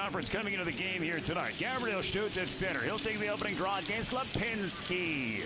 Conference coming into the game here tonight. Gabriel Stutz at center. He'll take the opening draw against Lipinski.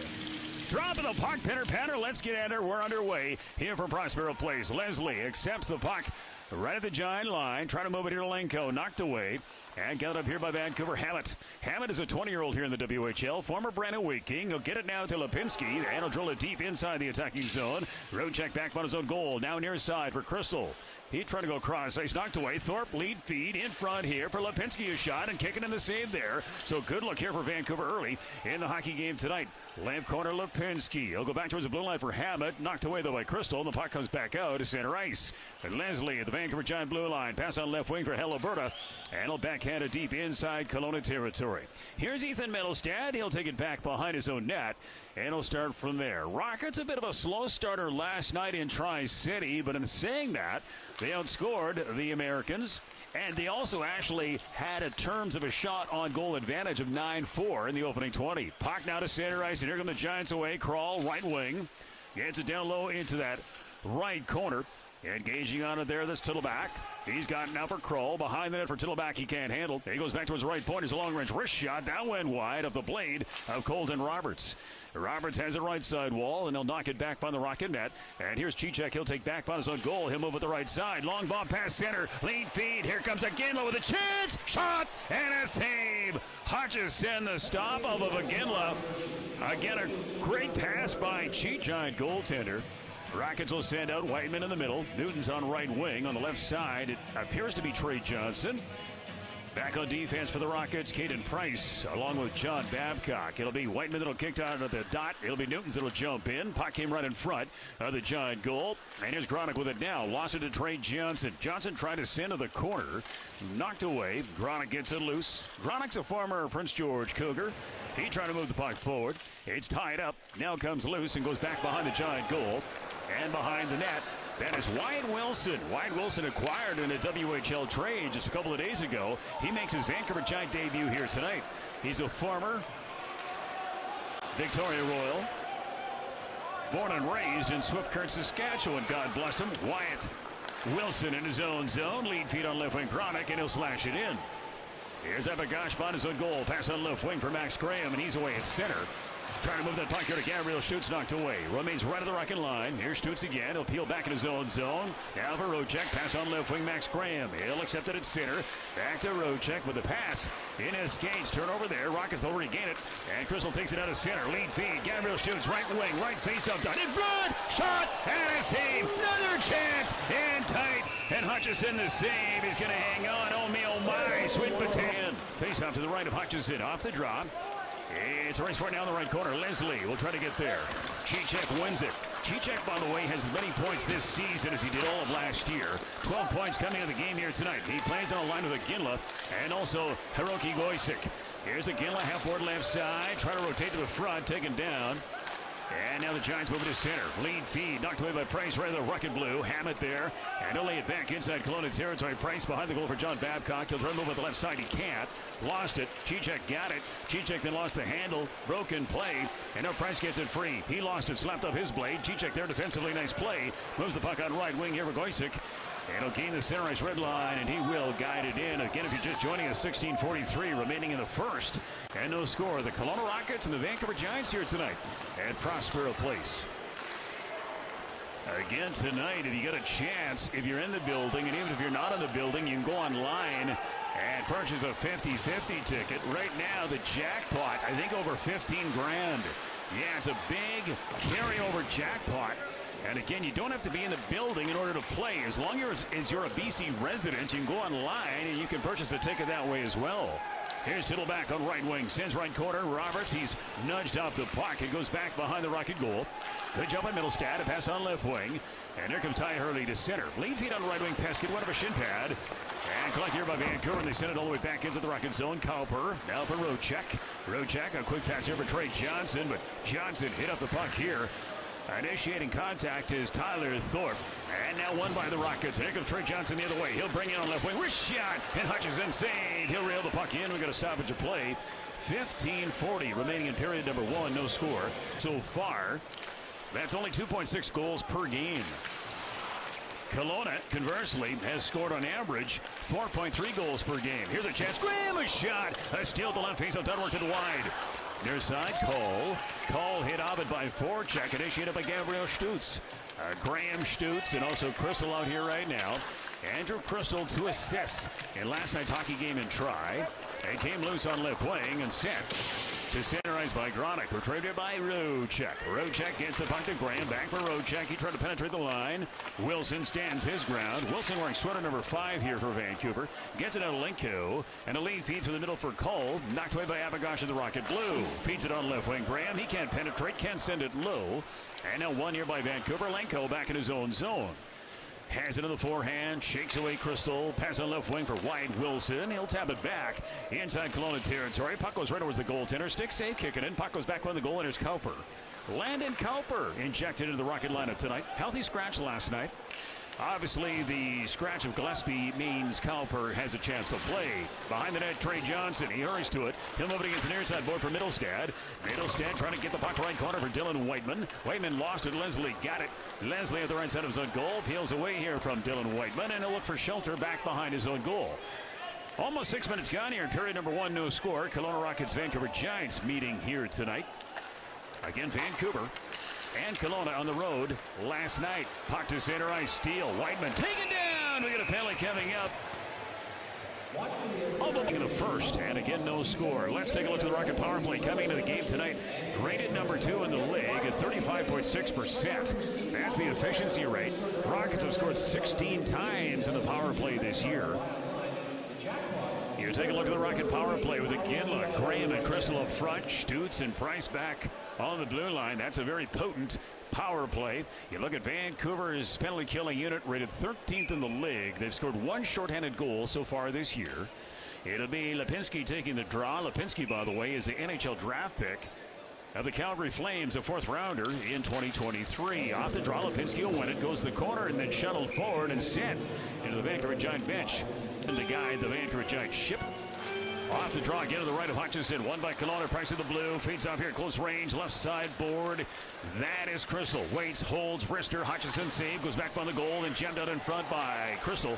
Dropping the puck, pitter-patter. Let's get at her. We're underway here from Prospero Place. Leslie accepts the puck right at the giant line. Trying to move it here to Lenko. Knocked away. And got up here by Vancouver. Hammett. Hammett is a 20-year-old here in the WHL. Former Brandon Wheat King. He'll get it now to Lipinski. And he'll drill it deep inside the attacking zone. Road check back on his own goal. Now near side for Crystal. He tried to go cross ice, knocked away. Thorpe lead feed in front here for Lipinski. A shot and kicking in the save there. So good look here for Vancouver early in the hockey game tonight. Left corner Lipinski. He'll go back towards the blue line for Hammett. Knocked away though by Crystal. And the puck comes back out to center ice. And Leslie at the Vancouver Giant blue line. Pass on left wing for Heliberta. And he'll backhand it deep inside Kelowna territory. Here's Ethan Mittelstadt. He'll take it back behind his own net. And he'll start from there. Rockets a bit of a slow starter last night in Tri-City. But in saying that, they outscored the Americans, and they also actually had a terms of a shot on goal advantage of 9-4 in the opening 20. Puck now to center ice, and here come the Giants away. Crawl, right wing. Gets it down low into that right corner. Engaging on it there, this Tittleback. He's got now for Kroll. Behind the net for Tittleback, he can't handle. He goes back to his right point. It's a long-range wrist shot. That went wide of the blade of Colton Roberts. Roberts has a right side wall, and they'll knock it back by the Rocket net. And here's Cicek. He'll take back by his own goal. He'll move at the right side. Long bomb past center. Lead feed. Here comes Aginla with a chance. Shot and a save. Hutchison, the stop of Aginla. Again, a great pass by Cicek, goaltender. Rockets will send out Whiteman in the middle. Newton's on right wing. On the left side, it appears to be Trey Johnson. Back on defense for the Rockets, Caden Price along with John Babcock. It'll be Whiteman that'll kick out of the dot. It'll be Newton's that'll jump in. Puck came right in front of the Giant goal. And here's Gronick with it now. Lost it to Trey Johnson. Johnson tried to send to the corner. Knocked away. Gronick gets it loose. Gronick's a former Prince George Cougar. He tried to move the puck forward. It's tied up. Now comes loose and goes back behind the Giant goal. And behind the net, that is Wyatt Wilson. Wyatt Wilson acquired in a WHL trade just a couple of days ago. He makes his Vancouver Giant debut here tonight. He's a former Victoria Royal. Born and raised in Swift Current, Saskatchewan. God bless him. Wyatt Wilson in his own zone. Lead feed on left wing Gronick, and he'll slash it in. Here's Abagosh on his own goal. Pass on left wing for Max Graham, and he's away at center. Trying to move that puck here to Gabriel Stutz, knocked away. Remains right at the Rocket line. Here's Stutz again. He'll peel back in his own zone. Now for Rochek. Pass on left wing, Max Graham. He'll accept it at center. Back to Rochek with the pass. In his skates. Turnover there. Rockets will regain it. And Crystal takes it out of center. Lead feed. Gabriel Stutz, right wing. Right face up. Done. In front. Shot. And a save. Another chance. In tight. And Hutchison the save. He's going to hang on. Oh, me, oh, my. Sweet Batan. Face off to the right of Hutchison. Off the drop. It's a race right now in the right corner. Leslie will try to get there. Cicek wins it. Cicek, by the way, has as many points this season as he did all of last year. 12 points coming into the game here tonight. He plays on a line with Aginla and also Hiroki Goisik. Here's Aginla, half-board left side. Try to rotate to the front, taken down. And now the Giants move to center. Lead feed, knocked away by Price right of the Rocket Blue. Hammett there. And he'll lay it back inside Kelowna territory. Price behind the goal for John Babcock. He'll try to move on the left side. He can't. Lost it. Cicek got it. Cicek then lost the handle. Broken play. And now Price gets it free. He lost it. Slapped off his blade. Cicek there defensively. Nice play. Moves the puck on right wing here for Goisik. And he'll gain the center ice red line, and he will guide it in. Again, if you're just joining us, 16:43 remaining in the first. And no score. The Kelowna Rockets and the Vancouver Giants here tonight at Prospero Place. Again tonight, if you get a chance, if you're in the building, and even if you're not in the building, you can go online and purchase a 50-50 ticket. Right now, the jackpot, I think over 15 grand. Yeah, it's a big carryover jackpot. And again, you don't have to be in the building in order to play. As long as you're a BC resident, you can go online and you can purchase a ticket that way as well. Here's Tittleback on right wing. Sends right corner. Roberts, he's nudged off the puck. It goes back behind the Rocket goal. Good jump on Mittelstadt. A pass on left wing. And here comes Ty Hurley to center. Lead feed on right wing. Peskin went up a shin pad. And collected here by Vancouver. And they send it all the way back into the Rocket zone. Cowper now for Rochek. Rochek, a quick pass here for Trey Johnson. But Johnson hit up the puck here. Initiating contact is Tyler Thorpe. And now won by the Rockets. Here comes Trey Johnson the other way. He'll bring it on left wing. Wrist shot. And Hutchison saved. He'll reel the puck in. We got a stoppage of play. 15:40 remaining in period number one. No score so far. That's only 2.6 goals per game. Kelowna, conversely, has scored on average 4.3 goals per game. Here's a chance. Graham, a shot. A steal to left face of Dunworth and wide. Near side, Cole. Cole hit off it by forecheck, initiated by Gabriel Stutz. Graham Stutz and also Crystal out here right now. Andrew Crystal 2 assists in last night's hockey game in Tri. And came loose on left wing and sent to center ice by Gronick. Retrieved by Rocek. Rocek gets the puck to Graham. Back for Rocek. He tried to penetrate the line. Wilson stands his ground. Wilson wearing sweater number 5 here for Vancouver. Gets it out of Lenko. And a lead feeds through the middle for Cole. Knocked away by Abagosh in the Rocket Blue. Feeds it on left wing. Graham, he can't penetrate. Can't send it low. And now one here by Vancouver. Lenko back in his own zone. Has it in the forehand, shakes away Crystal, pass on left wing for Wyatt Wilson. He'll tap it back inside Kelowna territory. Puck goes right towards the goaltender. Stick save, kicking in. Puck goes back on the goal, and there's Cowper. Landon Cowper injected into the Rocket lineup tonight. Healthy scratch last night. Obviously, the scratch of Gillespie means Cowper has a chance to play. Behind the net, Trey Johnson. He hurries to it. He'll move it against the near side board for Middlestad. Middlestad trying to get the puck right corner for Dylan Whiteman. Whiteman lost it. Leslie got it. Leslie at the right side of his own goal. Peels away here from Dylan Whiteman, and he'll look for shelter back behind his own goal. Almost 6 minutes gone here in period number 1. No score. Kelowna Rockets, Vancouver Giants meeting here tonight. Again, Vancouver and Kelowna on the road last night. Puck to center ice. Steal. Whiteman taken down. We got a penalty coming up. Almost in the first, and again, no score. Let's take a look at the Rocket power play coming into the game tonight. Rated number 2 in the league at 35.6%. That's the efficiency rate. Rockets have scored 16 times in the power play this year. You take a look at the Rocket power play with Ginla, Graham, and Crystal up front. Stutz and Price back on the blue line. That's a very potent power play. You look at Vancouver's penalty killing unit, rated 13th in the league. They've scored 1 shorthanded goal so far this year. It'll be Lipinski taking the draw. Lipinski, by the way, is the NHL draft pick of the Calgary Flames, a 4th rounder in 2023. Off the draw, Lipinski will win it, goes to the corner, and then shuttled forward and sent into the Vancouver Giant bench and to guide the Vancouver Giant ship. Off the draw, again to the right of Hutchinson. One by Kelowna, Price of the blue. Feeds off here, close range, left side board. That is Crystal. Waits, holds, wrister. Hutchinson save, goes back on the goal, and jammed out in front by Crystal.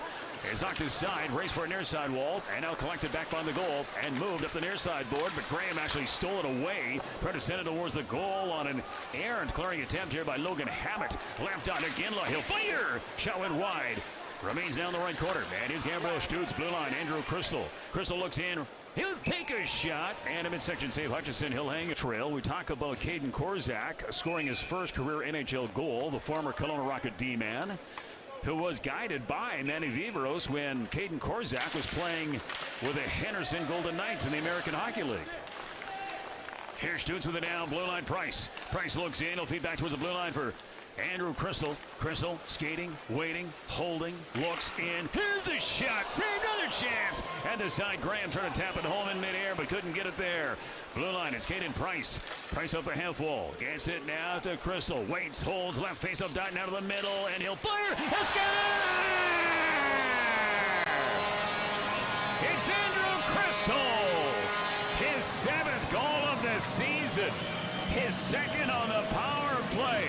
Is knocked aside, race for a near side wall, and now collected back on the goal and moved up the near side board, but Graham actually stole it away. Tried to send it towards the goal on an errant clearing attempt here by Logan Hammett. Left on to Ginla. He'll fire. Shot went wide. Remains down the right corner. And here's Gabriel Stutz, blue line. Andrew Crystal. Crystal looks in. He'll take a shot, and a midsection save. Hutchinson, he'll hang a trail. We talk about Caden Korzak scoring his first career NHL goal, the former Kelowna Rocket D-man, who was guided by Manny Viveros when Caden Korzak was playing with the Henderson Golden Knights in the American Hockey League. Here's Stutz with it down, blue line Price. Price looks in, he'll feed back towards the blue line for Andrew Crystal. Crystal skating, waiting, holding, looks in. Here's the shot. Save, another chance. And the side, Graham trying to tap it home in midair, but couldn't get it there. Blue line, it's Caden Price. Price up the half wall. Gets it now to Crystal. Waits, holds, left face up, dot down to the middle, and he'll fire. A score! It's Andrew Crystal. His 7th goal of the season. His 2nd on the power play.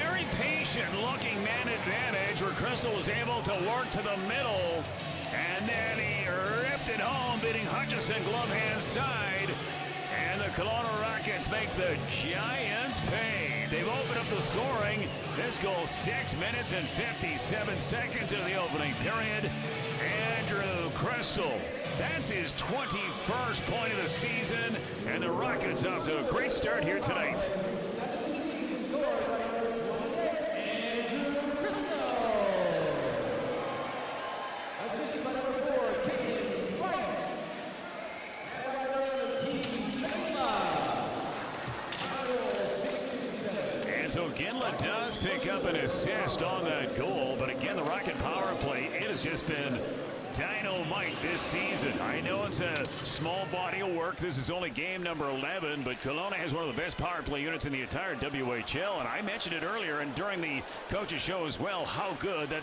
Very patient looking man advantage where Crystal was able to work to the middle, and then he ripped it home, beating Hutchinson glove hand side, and the Kelowna Rockets make the Giants pay. They've opened up the scoring. This goal 6 minutes and 57 seconds into the opening period. Andrew Crystal, that's his 21st point of the season, and the Rockets off to a great start here tonight. So Ginla does pick up an assist on that goal, but again, the Rocket power play, it has just been dynamite this season. I know it's a small body of work. This is only game number 11, but Kelowna has one of the best power play units in the entire WHL, and I mentioned it earlier and during the coach's show as well, how good that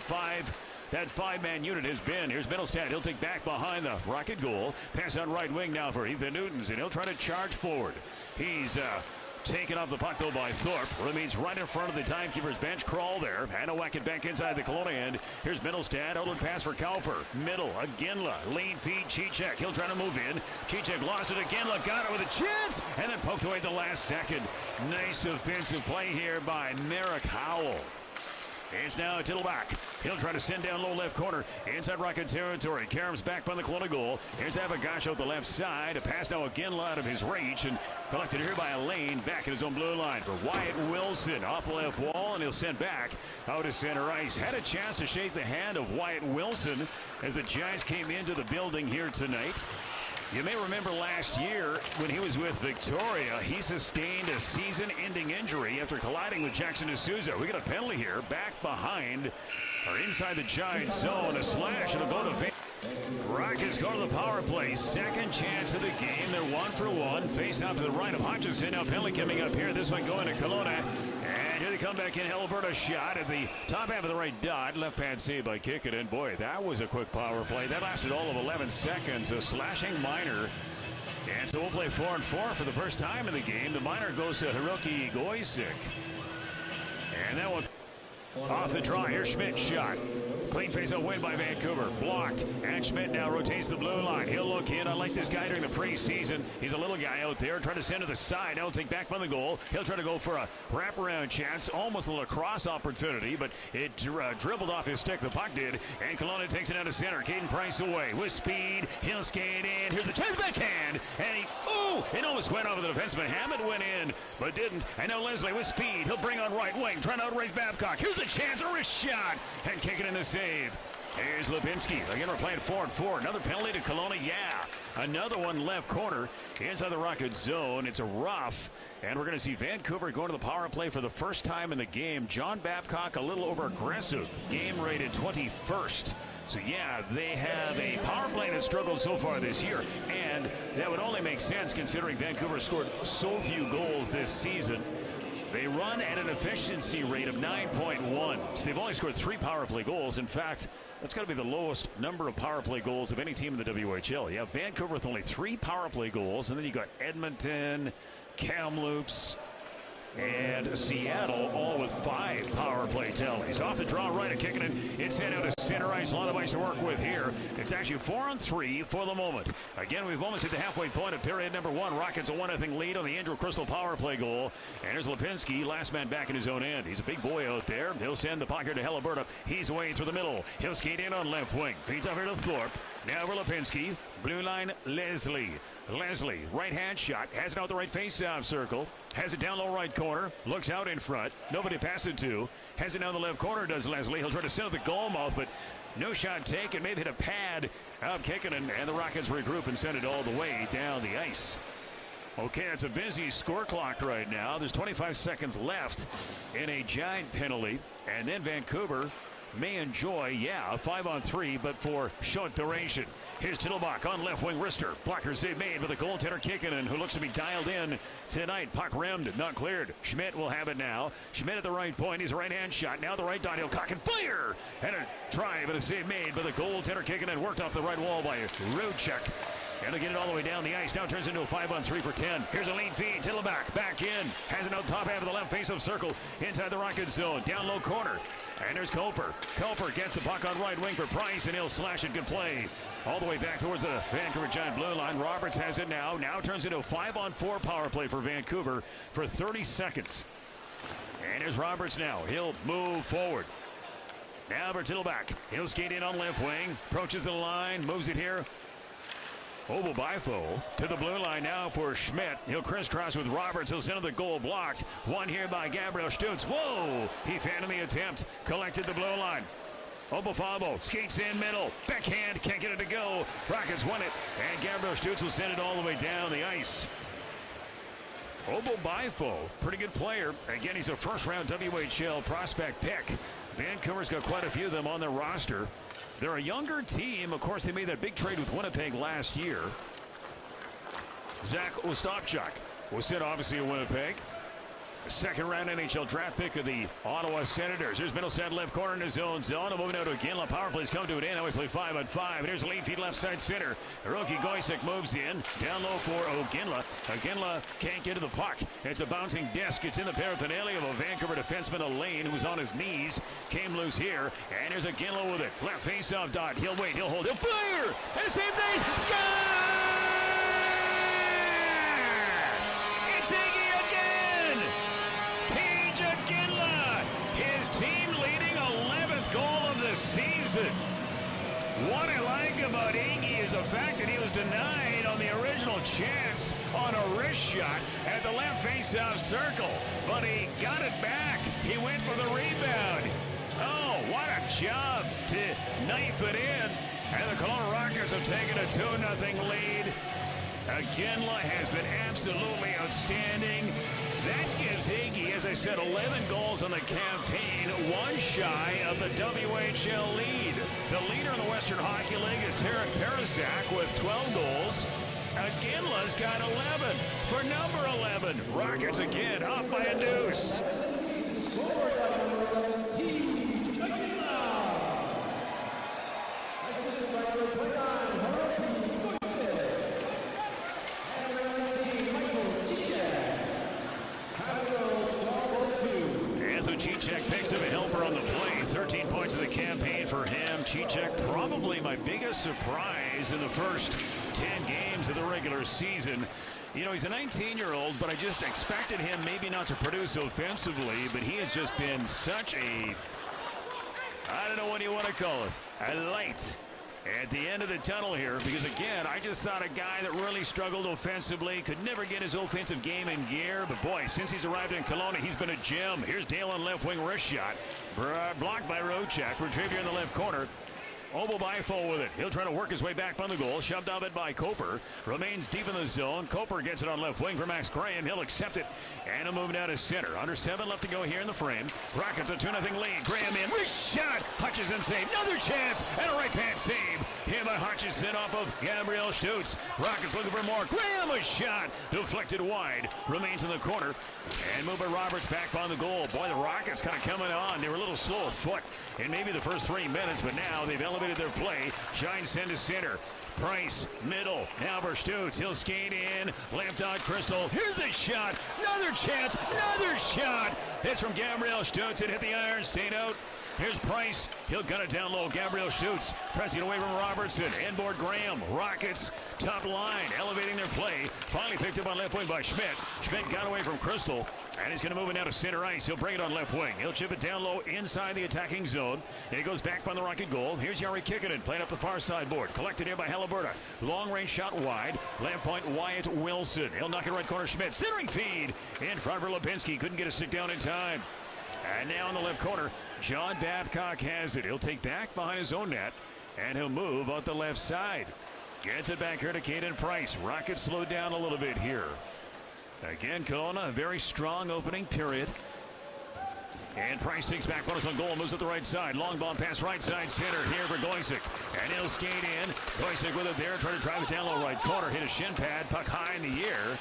five-man unit has been. Here's Middlestad. He'll take back behind the Rocket goal. Pass on right wing now for Ethan Newtons, and he'll try to charge forward. He's Taken off the puck, though, by Thorpe. Remains right in front of the timekeeper's bench. Crawl there. And a whack it back inside the Kelowna end. Here's Middlestad. Outward pass for Cowper. Middle. Aginla. Lean feed. Cicek. He'll try to move in. Cicek lost it. Aginla got it with a chance. And then poked away at the last second. Nice defensive play here by Merrick Howell. It's now Tittleback. He'll try to send down low left corner. Inside Rocket territory. Karam's back by the Kelowna goal. Here's Avagasho at the left side. A pass now again out of his reach. And collected here by Lane. Back in his own blue line for Wyatt Wilson. Off the left wall. And he'll send back out to center ice. Had a chance to shake the hand of Wyatt Wilson as the Giants came into the building here tonight. You may remember last year when he was with Victoria, he sustained a season-ending injury after colliding with Jackson D'Souza. We got a penalty here, back behind or inside the Giants zone. A slash, it'll go to Van. Rockets go to the power play. Second chance of the game. They're 1 for 1. Face out to the right of Hutchinson. Now penalty coming up here. This one going to Kelowna. And here they come back in. Alberta shot at the top half of the right dot. Left hand save by Kikkonen. Boy, that was a quick power play. That lasted all of 11 seconds. A slashing minor. And so we'll play 4-4 for the first time in the game. The minor goes to Hiroki Goisik. And that one off the draw. Here's Schmidt's shot. Clean face-off win by Vancouver. Blocked. And Schmidt now rotates the blue line. He'll look in. I like this guy during the preseason. He's a little guy out there trying to send to the side. Now he'll take back by the goal. He'll try to go for a wraparound chance. Almost a lacrosse opportunity, but it dribbled off his stick. The puck did. And Kelowna takes it out to center. Caden Price away with speed. He'll skate in. Here's the chance backhand. And he, it almost went over the defenseman. Hammond went in, but didn't. And now Leslie with speed. He'll bring on right wing. Trying to outrace Babcock. Here's the chance. A wrist shot. And kicking in the save. Here's Lipinski. Again, we're playing 4-4. Another penalty to Kelowna. Yeah. Another one left corner inside the Rocket zone. It's a rough. And we're going to see Vancouver going to the power play for the first time in the game. John Babcock a little over aggressive. Game rated 21st. So, yeah, they have a power play that struggled so far this year. And that would only make sense considering Vancouver scored so few goals this season. They run at an efficiency rate of 9.1. So they've only scored 3 power play goals. In fact, that's got to be the lowest number of power play goals of any team in the WHL. You have Vancouver with only 3 power play goals, and then you got Edmonton, Kamloops, and Seattle, all with 5 power play tallies. Off the draw right of Kikkonen. It's sent out to center ice. A lot of ice to work with here. It's actually 4-on-3 for the moment. Again, we've almost hit the halfway point of period number 1. Rockets a 1-0 lead on the Angel Crystal power play goal. And here's Lipinski, last man back in his own end. He's a big boy out there. He'll send the puck here to Alberta. He's away through the middle. He'll skate in on left wing. Feeds up here to Thorpe. Now for Lipinski. Blue line, Leslie. Leslie, right-hand shot, has it out the right face-off circle, has it down low right corner, looks out in front, nobody to pass it to, has it down the left corner, does Leslie. He'll try to send it the goal mouth, but no shot taken. Maybe hit a pad out kicking, and the Rockets regroup and send it all the way down the ice. Okay, it's a busy score clock right now. There's 25 seconds left in a giant penalty, and then Vancouver may enjoy, a 5-on-3, but for short duration. Here's Tittlebach on left wing wrister. Blocker save made with a goaltender Kikkonen, who looks to be dialed in tonight. Puck rimmed, not cleared. Schmidt will have it now. Schmidt at the right point. He's a right-hand shot. Now the right dot. He'll cock and fire. And a try, but a save made by the goaltender Kikkonen. Worked off the right wall by Rudchuk. And he'll get it all the way down the ice. Now turns into a 5-on-3 for 10. Here's a lead feed. Tittleback back in. Has it out top half of the left face-off circle. Inside the Rocket zone. Down low corner. And there's Culper. Culper gets the puck on right wing for Price, and he'll slash it. Good play. All the way back towards the Vancouver Giant blue line. Roberts has it now. Now turns into a 5-on-4 power play for Vancouver for 30 seconds. And here's Roberts now. He'll move forward. Now for Tittleback. He'll skate in on left wing. Approaches the line. Moves it here. Bifo to the blue line now for Schmidt. He'll crisscross with Roberts. He'll send the goal blocked. One here by Gabriel Stutz. Whoa! He fanned in the attempt. Collected the blue line. Obafabo skates in middle. Backhand. Can't get it to go. Rockets won it. And Gabriel Stutz will send it all the way down the ice. Bifo, pretty good player. Again, he's a first-round WHL prospect pick. Vancouver's got quite a few of them on their roster. They're a younger team. Of course, they made that big trade with Winnipeg last year. Zach Ostapchuk was sent, obviously, in Winnipeg. Second-round NHL draft pick of the Ottawa Senators. Here's Middlestat left corner in his own zone. Moving out to Iginla. Power plays come to an end. Now we play 5-on-5. And here's a lead feed left side center. Hiroki Goisek moves in. Down low for Iginla. Iginla can't get to the puck. It's a bouncing disc. It's in the paraphernalia of a Vancouver defenseman, Lane, who's on his knees. Came loose here. And here's Iginla with it. Left face-off dot. He'll wait. He'll hold. He'll fire! And the same thing. Score! It's Iggy again! Iginla, his team leading 11th goal of the season. What I like about Iggy is the fact that he was denied on the original chance on a wrist shot at the left face-off circle, but he got it back. He went for the rebound. Oh, what a job to knife it in. And the Kelowna Rockets have taken a 2-0 lead. Iginla has been absolutely outstanding. That gives Iggy, as I said, 11 goals on the campaign, one shy of the WHL lead. The leader in the Western Hockey League is Tarek Parasak with 12 goals. Iginla's got 11 for number 11. Rockets again up by a deuce. Cicek picks up a helper on the play. 13 points of the campaign for him. Cicek probably my biggest surprise in the first 10 games of the regular season. You know, he's a 19-year-old, but I just expected him maybe not to produce offensively, but he has just been such a, I don't know what you want to call it, a light at the end of the tunnel here, because again, I just thought a guy that really struggled offensively, could never get his offensive game in gear, but boy, since he's arrived in Kelowna, he's been a gem. Here's Dale on left wing wrist shot, blocked by Rocek. Retrieve here in the left corner. Obo Bifo with it. He'll try to work his way back on the goal. Shoved off it by Coper. Remains deep in the zone. Coper gets it on left wing for Max Graham. He'll accept it. And a move down to center. Under 7 left to go here in the frame. Rockets a 2-0 lead. Graham in. Wrist shot. Hutchison save. Another chance. And a right hand save. Here by Hutchison off of Gabriel Stutz. Rockets looking for more. Graham a shot. Deflected wide. Remains in the corner. And moved by Roberts back on the goal. Boy, the Rockets kind of coming on. They were a little slow of foot in maybe the first 3 minutes, but now they've elevated their play. Shine send to center. Price, middle. Now for Stutz. He'll skate in. Left out Crystal. Here's the shot. Another chance. Another shot. It's from Gabriel Stutz. It hit the iron. Stayed out. Here's Price. He'll gun it down low. Gabriel Stutz pressing away from Robertson. Inboard Graham. Rockets top line. Elevating their play. Finally picked up on left wing by Schmidt. Schmidt got away from Crystal. And he's going to move it now to center ice. He'll bring it on left wing. He'll chip it down low inside the attacking zone. It goes back by the Rocket goal. Here's Jari Kikkonen playing up the far side board. Collected here by Halliburton. Long range shot wide. Left point Wyatt Wilson. He'll knock it right corner. Schmidt. Centering feed in front for Lipinski. Couldn't get a stick down in time. And now in the left corner, John Babcock has it. He'll take back behind his own net. And he'll move out the left side. Gets it back here to Caden Price. Rockets slowed down a little bit here. Again, Kelowna, a very strong opening period. And Price takes back bonus on goal, moves up the right side. Long ball pass right side center here for Goisek. And he'll skate in. Goisek with it there, trying to drive it down low right corner. Hit a shin pad, puck high in the air.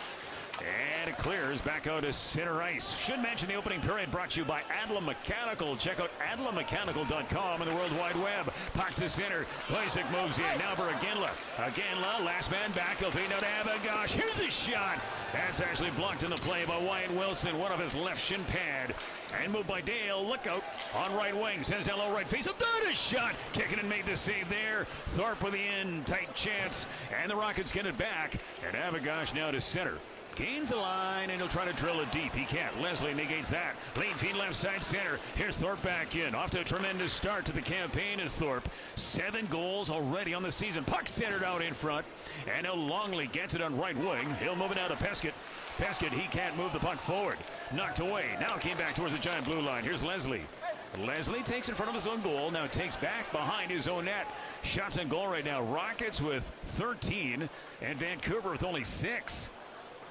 And it clears back out to center ice. Should mention the opening period brought to you by Adlam Mechanical. Check out adlammechanical.com and the World Wide Web. Puck to center. Goisek moves in. Now for Iginla. Iginla, last man back. He'll feed out to Abagosh. Here's the shot. That's actually blocked in the play by Wyatt Wilson. One of his left shin pad. And moved by Dale. Look out on right wing. Sends down low right face. Up there, a shot. Kicking and made the save there. Thorpe with the in. Tight chance. And the Rockets get it back. And Abagosh now to center. Gains a line, and he'll try to drill it deep. He can't. Leslie negates that. Lane feed left side center. Here's Thorpe back in. Off to a tremendous start to the campaign is Thorpe. 7 goals already on the season. Puck centered out in front. And now Longley gets it on right wing. He'll move it out to Peskett. Peskett, he can't move the puck forward. Knocked away. Now came back towards the giant blue line. Here's Leslie. Leslie takes in front of his own goal. Now takes back behind his own net. Shots on goal right now. Rockets with 13 and Vancouver with only 6.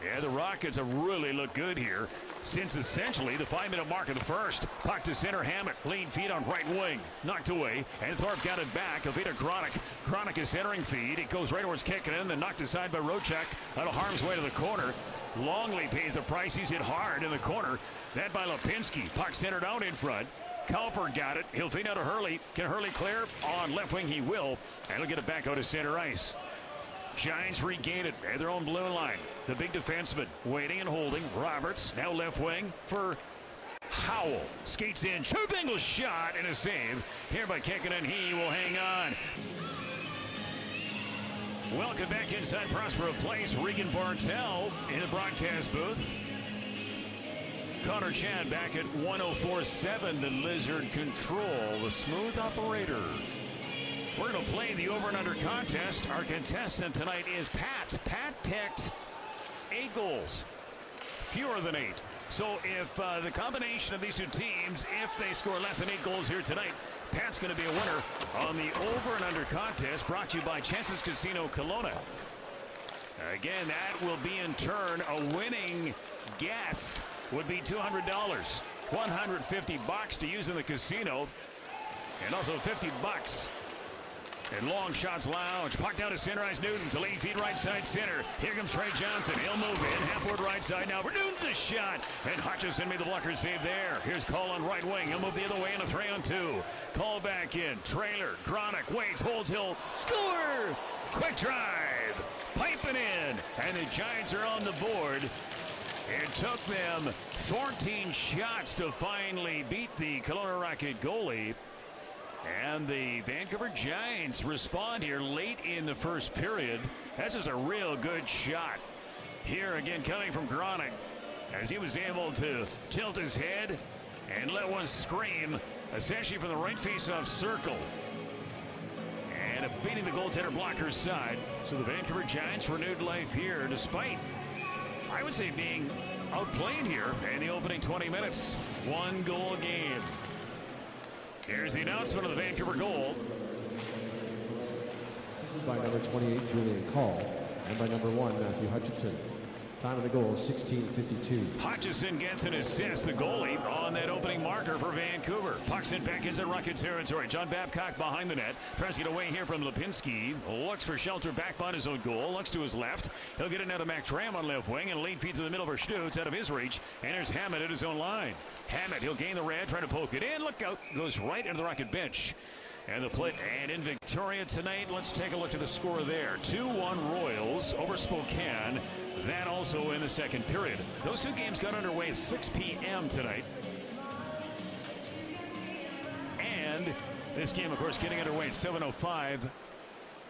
Yeah, the Rockets have really looked good here since essentially the 5-minute mark of the first. Puck to center, Hammett, lean feed on right wing. Knocked away, and Thorpe got it back. Avita Chronic. Chronic is centering feed. It goes right towards Kekkonen, then knocked aside by Rochek out of harm's way to the corner. Longley pays the price. He's hit hard in the corner. That by Lipinski. Puck centered out in front. Cowper got it. He'll feed out to Hurley. Can Hurley clear? On left wing he will. And he'll get it back out to center ice. Giants regain it at their own blue line. The big defenseman waiting and holding. Roberts now left wing for Howell. Skates in. Chubingle shot and a save. Here by Kekkonen. He will hang on. Welcome back inside Prospero Place. Regan Bartel in the broadcast booth. Connor Chad back at 104.7. The Lizard Control, the smooth operator. We're going to play the over and under contest. Our contestant tonight is Pat. Pat picked 8 goals, fewer than 8. So if the combination of these two teams, if they score less than 8 goals here tonight, Pat's going to be a winner on the over and under contest, brought to you by Chances Casino Kelowna. Again, that will be in turn a winning guess would be $200, $150 to use in the casino, and also $50 and Long Shots Lounge. Puck down to center ice. Newton's a lead feed right side center. Here comes Trey Johnson. He'll move in. Half-ward right side now. For Newton's a shot. And Hutchison made the blocker save there. Here's Cole on right wing. He'll move the other way in a 3-on-2. Call back in. Trailer. Chronic waits. Holds. He'll score. Quick drive. Piping in. And the Giants are on the board. It took them 14 shots to finally beat the Kelowna Rocket goalie. And the Vancouver Giants respond here late in the first period. This is a real good shot. Here again coming from Chronic as he was able to tilt his head and let one scream essentially from the right face-off circle. And beating the goaltender blocker's side. So the Vancouver Giants renewed life here despite, I would say, being outplayed here in the opening 20 minutes. 1 goal game. Here's the announcement of the Vancouver goal. This is by number 28, Julian Call, and by number 1, Matthew Hutchinson. Time of the goal, 16:52. Hutchison gets an assist, the goalie, on that opening marker for Vancouver. Puck's in back into Rocket territory. John Babcock behind the net. Pressing it away here from Lipinski. Looks for shelter back by his own goal. Looks to his left. He'll get it out of Max Ram on left wing. And a lead feed to the middle for Stutz out of his reach. And there's Hammett at his own line. Hammett, he'll gain the red, trying to poke it in. Look out. Goes right into the Rocket bench. And the play, and in Victoria tonight, let's take a look at the score there. 2-1 Royals over Spokane. That also in the second period. Those two games got underway at 6 p.m. tonight. And this game, of course, getting underway at 7:05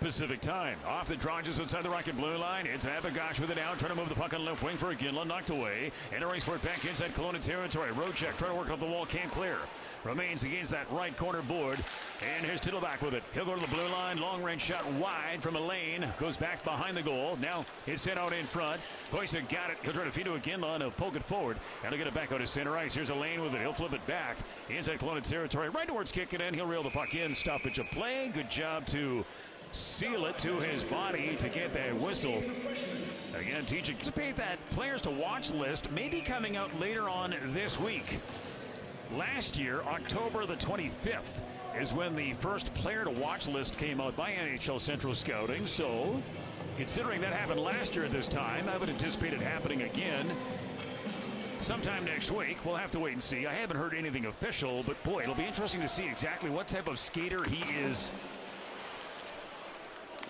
Pacific time. Off the draw just inside the Rocket blue line. It's Abagosh with it out, trying to move the puck on left wing for Ginla. Knocked away. And a race for it back inside Kelowna territory. Rochek trying to work off the wall. Can't clear. Remains against that right corner board. And here's Tittleback with it. He'll go to the blue line. Long range shot wide from a lane. Goes back behind the goal. Now it's sent out in front. Boyce got it. He'll try to feed to a Ginla and he'll poke it forward. And he'll get it back out to center ice. Here's a lane with it. He'll flip it back. Inside Kelowna territory. Right towards kicking in. He'll reel the puck in. Stoppage of play. Good job to seal it to his body to get that whistle. Again, teaching. Anticipate that players to watch list may be coming out later on this week. Last year, October the 25th, is when the first player to watch list came out by NHL Central Scouting. So, considering that happened last year at this time, I would anticipate it happening again sometime next week. We'll have to wait and see. I haven't heard anything official, but boy, it'll be interesting to see exactly what type of skater he is.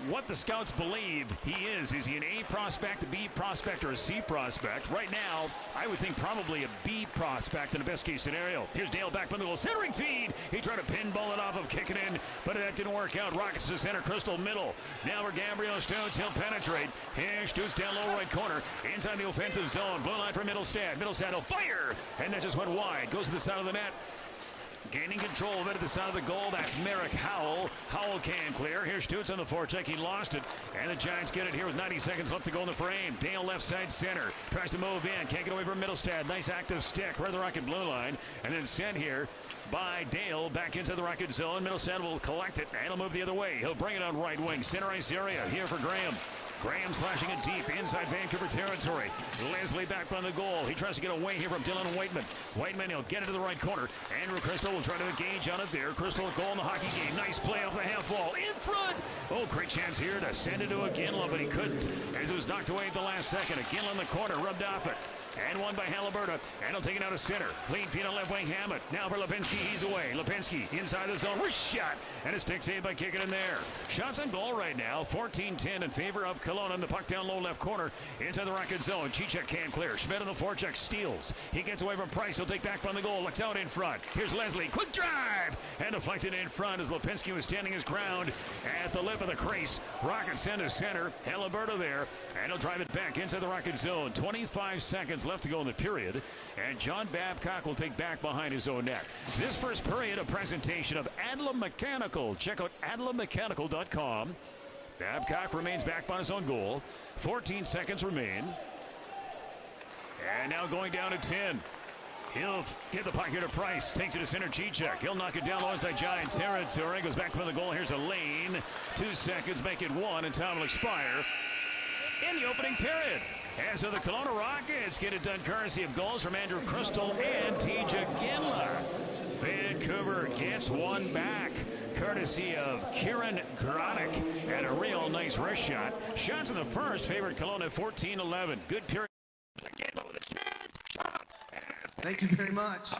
What the scouts believe he is. Is he an A prospect, a B prospect, or a C prospect? Right now, I would think probably a B prospect in the best case scenario. Here's Dale back from the goal. Centering feed. He tried to pinball it off of kicking in, but that didn't work out. Rockets to center, Crystal middle. Now for Gabriel Stutz. He'll penetrate. Here's Stutz down low right corner. Inside the offensive zone. Blue line for Middlestad. Middlestad will fire. And that just went wide. Goes to the side of the net. Gaining control of it at the side of the goal. That's Merrick Howell. Howell can clear. Here's Stutz on the forecheck. He lost it. And the Giants get it here with 90 seconds left to go in the frame. Dale left side center. Tries to move in. Can't get away from Middlestad. Nice active stick. Right the Rocket blue line. And then sent here by Dale back into the Rocket zone. Middlestad will collect it. And he'll move the other way. He'll bring it on right wing. Center ice area here for Graham. Graham slashing it deep inside Vancouver territory. Leslie back on the goal. He tries to get away here from Dylan Whiteman. Whiteman, he'll get it to the right corner. Andrew Crystal will try to engage on it there. Crystal a goal in the hockey game. Nice play off the half wall. In front. Oh, great chance here to send it to Iginla, but he couldn't as it was knocked away at the last second. Iginla in the corner, rubbed off it. And one by Halliburton. And he'll take it out of center. Clean feet on left wing, Hammett. Now for Lipinski, he's away. Lipinski inside the zone. Wrist shot. And a stick save by kicking in there. Shots on goal right now. 14-10 in favor of Kelowna. And the puck down low left corner. Inside the Rocket zone. Cicek can't clear. Schmidt on the forecheck steals. He gets away from Price. He'll take back on the goal. Looks out in front. Here's Leslie. Quick drive. And deflected in front as Lipinski was standing his ground at the lip of the crease. Rocket send to center. Halliburton there. And he'll drive it back inside the Rocket zone. 25 seconds left to go in the period. And John Babcock will take back behind his own net. This first period, a presentation of Adlam Mechanical. Check out adlammechanical.com. Babcock remains back on his own goal. 14 seconds remain. And now going down to 10. He'll get the puck here to Price. Takes it to center, Cicek. He'll knock it down low inside Giant territory. Goes back for the goal. Here's a lane. 2 seconds, make it 1, and time will expire in the opening period. And so the Kelowna Rockets get it done courtesy of goals from Andrew Crystal and TJ Ginla. Vancouver gets one back courtesy of Kieran Gronick and a real nice wrist shot. Shots in the first favored Kelowna 14-11. Good period. Thank you very much.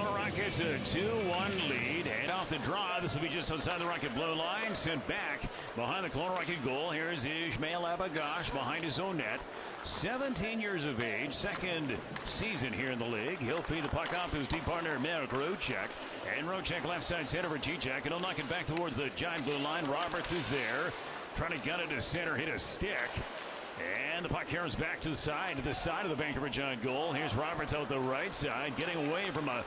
Rockets a 2-1 lead, and off the draw, this will be just outside the Rocket blue line, sent back behind the Kelowna Rocket goal. Here's Ishmael Abagash behind his own net, 17 years of age, second season here in the league. He'll feed the puck off to his deep partner, Marek Rocek, and Rocek left side center for Cicek, and he'll knock it back towards the giant blue line. Roberts is there, trying to gut it to center, hit a stick. And the puck carries back to the side of the Vancouver Giant goal. Here's Roberts out the right side, getting away from a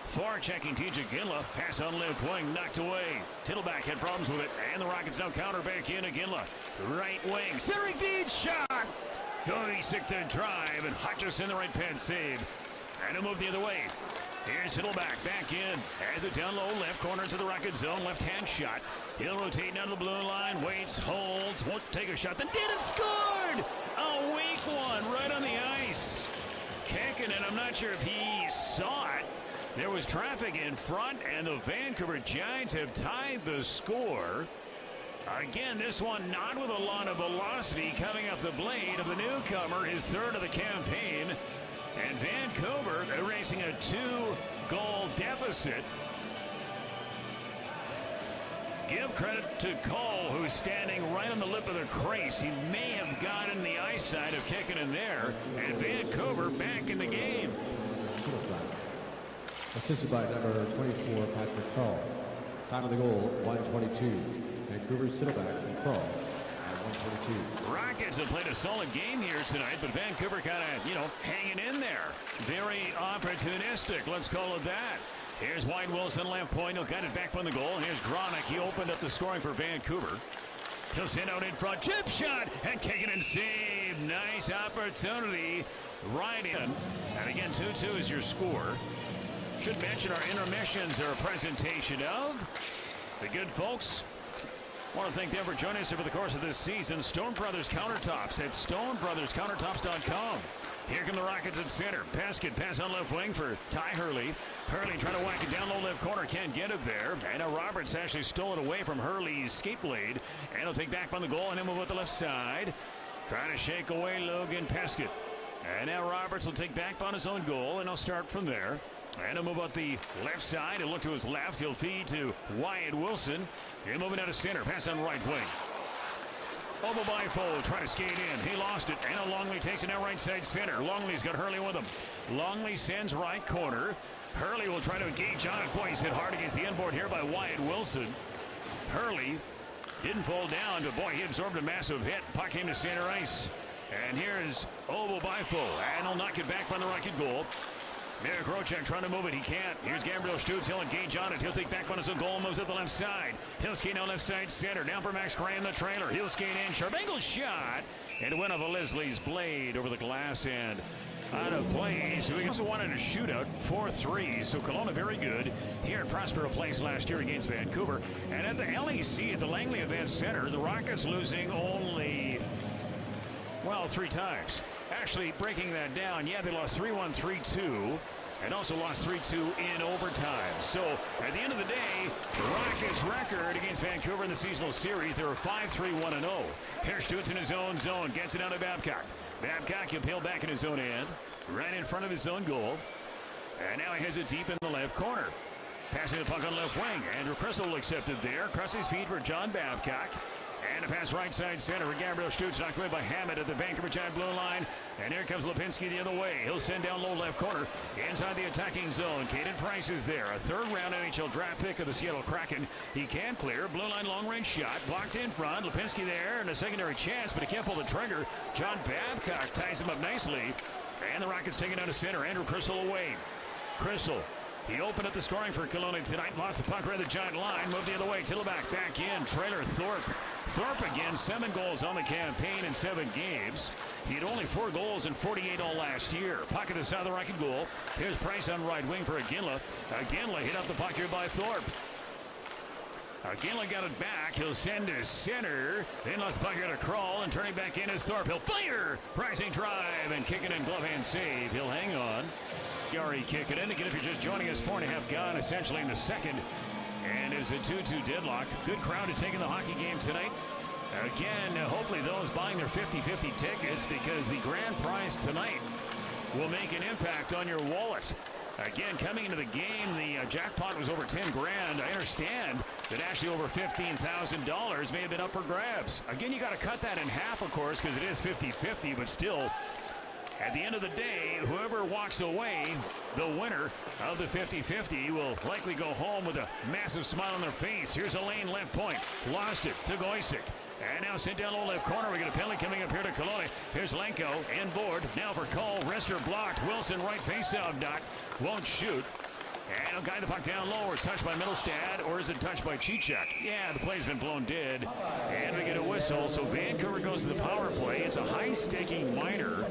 far-checking TJ Ginla. Pass on left wing, knocked away. Tittleback had problems with it, and the Rockets now counter back in to Ginla. Right wing, centering feed, shot! Goisick to drive, and Hutchison the right pad save. And a move the other way. Here's Tittleback back in. Has it down low, left corner to the Rocket zone, left-hand shot. He'll rotate down to the blue line, waits, holds, won't take a shot, then did it, scored! A weak one right on the ice. Kicking, and I'm not sure if he saw it. There was traffic in front, and the Vancouver Giants have tied the score. Again, this one not with a lot of velocity coming off the blade of the newcomer, his third of the campaign. And Vancouver erasing a 2-goal deficit. Give credit to Cole, who's standing right on the lip of the crease. He may have gotten the eyesight of kicking in there. And Vancouver back in the game. Assisted by number 24, Patrick Call. Time of the goal, 1:22. Vancouver Sittleback from Crawl at 1:22. Rockets have played a solid game here tonight, but Vancouver kind of, hanging in there. Very opportunistic, let's call it that. Here's Wyatt Wilson, left point. He'll get it back on the goal. Here's Gronick. He opened up the scoring for Vancouver. He'll send out in front. Chip shot and kick it and save. Nice opportunity right in. And again, 2-2 is your score. Should mention our intermissions are a presentation of the good folks. I want to thank them for joining us over the course of this season. Stone Brothers Countertops at stonebrotherscountertops.com. Here come the Rockets at center. Peskin pass on left wing for Ty Hurley. Hurley trying to whack it down low left corner. Can't get it there. And now Roberts actually stole it away from Hurley's skate blade. And he'll take back on the goal and he'll move with the left side. Trying to shake away Logan Peskin. And now Roberts will take back on his own goal and he'll start from there. And he'll move up the left side. He'll look to his left. He'll feed to Wyatt Wilson. He'll move it out of center. Pass on right wing. Over by Foe, trying to skate in. He lost it. And Longley takes it now right side center. Longley's got Hurley with him. Longley sends right corner. Hurley will try to engage on it. Boy, he's hit hard against the inboard here by Wyatt Wilson. Hurley Didn't fall down, but boy, he absorbed a massive hit. Puck came to center ice. And here's Ovo Bifo, and he'll knock it back by the Rocket goal. Derek Rocek trying to move it. He can't. Here's Gabriel Stutz. He'll engage on it. He'll take back one as a goal. Moves at the left side. He'll skate down left side center. Down for Max Graham, the trailer. He'll skate in. Sharp angle shot. And a win of a Leslie's blade over the glass and out of play. So we also wanted a shootout, 4-3. So Kelowna very good here at Prospero Place last year against Vancouver. And at the LEC at the Langley Event Center, the Rockets losing only, well, 3 times. Actually, breaking that down, yeah, they lost 3-1, 3-2, and also lost 3-2 in overtime. So, at the end of the day, the Rockets' record against Vancouver in the seasonal series, they were 5-3-1-0. Here's Stutz in his own zone, gets it out of Babcock. Babcock, he'll peel back in his own end, right in front of his own goal. And now he has it deep in the left corner. Passing the puck on left wing. Andrew Crystal will accept it there. Across his feet for John Babcock. And a pass right side center for Gabriel Stutz, knocked away by Hammett at the Vancouver Giant blue line. And here comes Lipinski the other way. He'll send down low left corner inside the attacking zone. Caden Price is there, a third-round NHL draft pick of the Seattle Kraken. He can clear. Blue line long-range shot, blocked in front. Lipinski there, and a secondary chance, but he can't pull the trigger. John Babcock ties him up nicely. And the Rockets take it down to center. Andrew Crystal away. Crystal. He opened up the scoring for Kelowna tonight. Lost the puck right at the Giant line. Moved the other way. Tillback back in. Trailer Thorpe. Thorpe again, 7 goals on the campaign in 7 games. He had only 4 goals and 48 all last year. Puck at the side of the Rocket goal. Here's Price on right wing for Aginla. Aginla hit up the puck here by Thorpe. Aginla got it back. He'll send to center. Then lost the puck here to Crawl, and turning back in is Thorpe. He'll fire! Rising drive and kicking in glove hand save. He'll hang on. Yari kick it in. Again, if you're just joining us, 4.5 gone essentially in the second. And it's a 2-2 deadlock. Good crowd to take in the hockey game tonight. Again, hopefully those buying their 50-50 tickets, because the grand prize tonight will make an impact on your wallet. Again, coming into the game, the jackpot was over 10 grand. I understand that actually over $15,000 may have been up for grabs. Again, you got to cut that in half, of course, because it is 50-50, but still, at the end of the day, whoever walks away, the winner of the 50-50, will likely go home with a massive smile on their face. Here's a lane left point. Lost it to Goysick. And now sent down low left corner. We get a penalty coming up here to Kelowna. Here's Lenko inboard. Now for Cole. Wrister blocked. Wilson right face-out dot. Won't shoot. And he'll guide the puck down low. It's touched by Middlestad, or is it touched by Chichak? Yeah, the play's been blown dead. And we get a whistle. So Vancouver goes to the power play. It's a high-staking minor.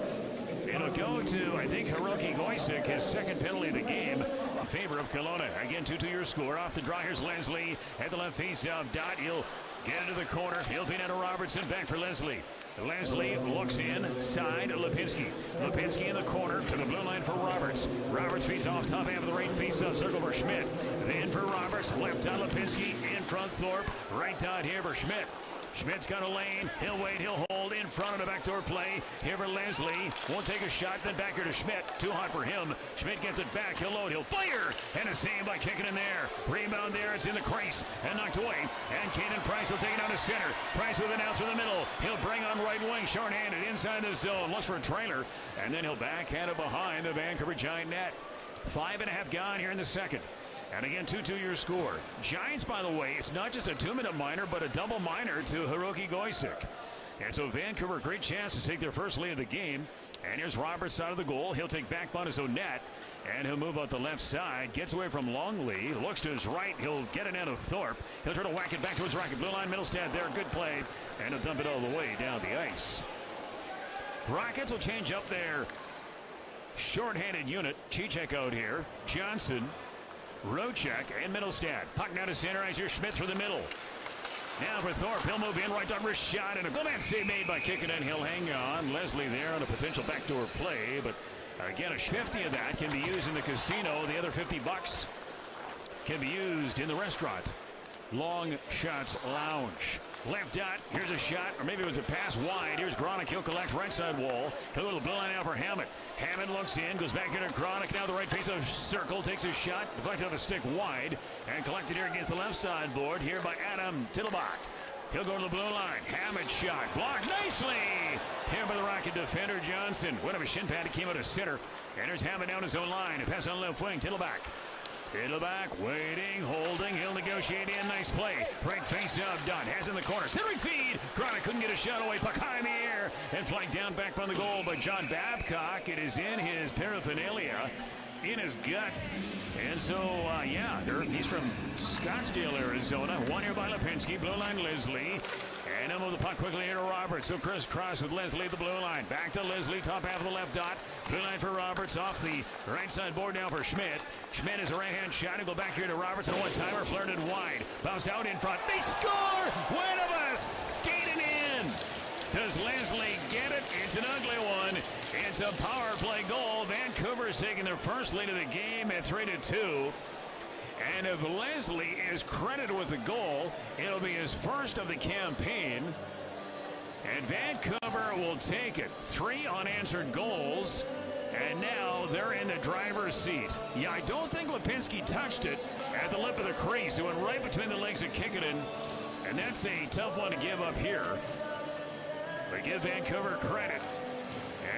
It'll go to, I think, Hiroki Goysick, his second penalty of the game in favor of Kelowna. Again, 2-2 your score. Off the draw, here's Leslie at the left face-off dot. He'll get into the corner. He'll be down to Robertson. Back for Leslie. Leslie looks inside. Lipinski. Lipinski in the corner to the blue line for Roberts. Roberts feeds off top half of the right face-off circle for Schmidt. Then for Roberts. Left on Lipinski. In front Thorpe. Right dot here for Schmidt. Schmidt's got a lane. He'll wait. He'll hold in front of the backdoor play. Here for Leslie. Won't take a shot. Then back here to Schmidt. Too hot for him. Schmidt gets it back. He'll load. He'll fire. And a save by kicking in there. Rebound there. It's in the crease. And knocked away. And Caden Price will take it down to center. Price with it out through the middle. He'll bring on right wing. Short-handed inside the zone. Looks for a trailer. And then he'll backhand it behind the Vancouver Giant net. 5.5 gone here in the second. And again, 2-2 your score. Giants, by the way, it's not just a 2-minute minor, but a double minor to Hiroki Goysick. And so Vancouver, great chance to take their first lead of the game. And here's Roberts out of the goal. He'll take back on his own net. And he'll move out the left side. Gets away from Longley. Looks to his right. He'll get it out of Thorpe. He'll try to whack it back to his Rocket blue line. Middlestad there. Good play. And he'll dump it all the way down the ice. Rockets will change up their short-handed unit. Chichek out here. Johnson, Rocek, and Middlestad. Puck now to center ice. Here's Schmidt through the middle. Now for Thorpe. He'll move in. Right down wrist shot. And a goal man save made by kicking in. He'll hang on. Leslie there on a potential backdoor play. But again, a 50 of that can be used in the casino. The other $50 can be used in the restaurant. Long Shots Lounge. Left dot. Here's a shot, or maybe it was a pass wide. Here's Gronick. He'll collect right side wall. He'll go to the blue line now for Hammett. Hammett looks in, goes back into Gronick. Now the right face of circle, takes a shot, deflected off a stick wide, and collected here against the left side board here by Adam Tittlebach. He'll go to the blue line. Hammett shot, blocked nicely. Here by the Rocket defender Johnson. One of a shin pad, it came out of center. And there's Hammett down his own line. A pass on left wing, Tittlebach. In the back, waiting, holding, he'll negotiate in, nice play. Right face up, done, has in the corner, centering feed. Chronic couldn't get a shot away, puck high in the air, and flanked down back by the goal by John Babcock. It is in his paraphernalia, in his gut. And so, he's from Scottsdale, Arizona. One here by Lipinski, blue line Leslie. And he'll move the puck quickly here to Roberts. So crisscross with Leslie at the blue line. Back to Leslie, top half of the left dot. Blue line for Roberts, off the right side board now for Schmidt. Schmidt is a right-hand shot. He'll go back here to Roberts, and a one-timer flirted wide. Bounced out in front. They score! Winnebus skating in! Does Leslie get it? It's an ugly one. It's a power play goal. Vancouver's taking their first lead of the game at 3-2. And if Leslie is credited with the goal, it'll be his first of the campaign. And Vancouver will take it. 3 unanswered goals. And now they're in the driver's seat. Yeah, I don't think Lipinski touched it at the lip of the crease. It went right between the legs of Kikkonen. And that's a tough one to give up here. But give Vancouver credit.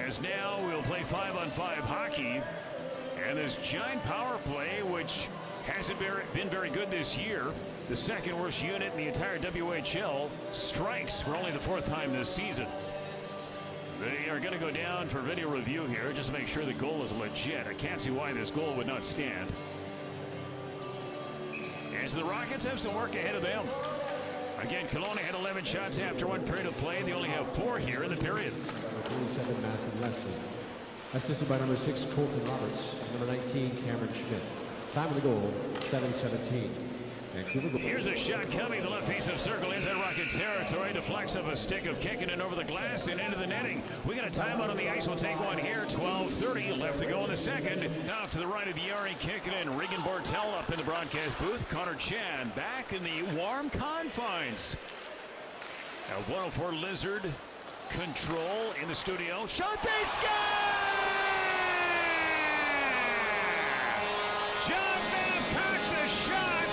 As now we'll play 5-on-5 hockey. And this giant power play, which hasn't been very good this year. The second worst unit in the entire WHL, strikes for only the 4th time this season. They are going to go down for video review here just to make sure the goal is legit. I can't see why this goal would not stand. And so the Rockets have some work ahead of them. Again, Kelowna had 11 shots after 1 period of play. They only have 4 here in the period. Number 47, Madison Leslie. Assisted by number 6, Colton Roberts. Number 19, Cameron Schmidt. Time of the goal, 7:17. Vancouver goal. Here's a shot coming. The left face of circle inside Rocket territory. Deflects of a stick of Kikkonen over the glass and into the netting. We got a timeout on the ice. We'll take one here. 12:30 left to go in the second. Off to the right of Yari Kikkonen. Regan Bortel up in the broadcast booth. Connor Chan back in the warm confines. Now 104 Lizard control in the studio. Shot, they score! John Babcock the shot.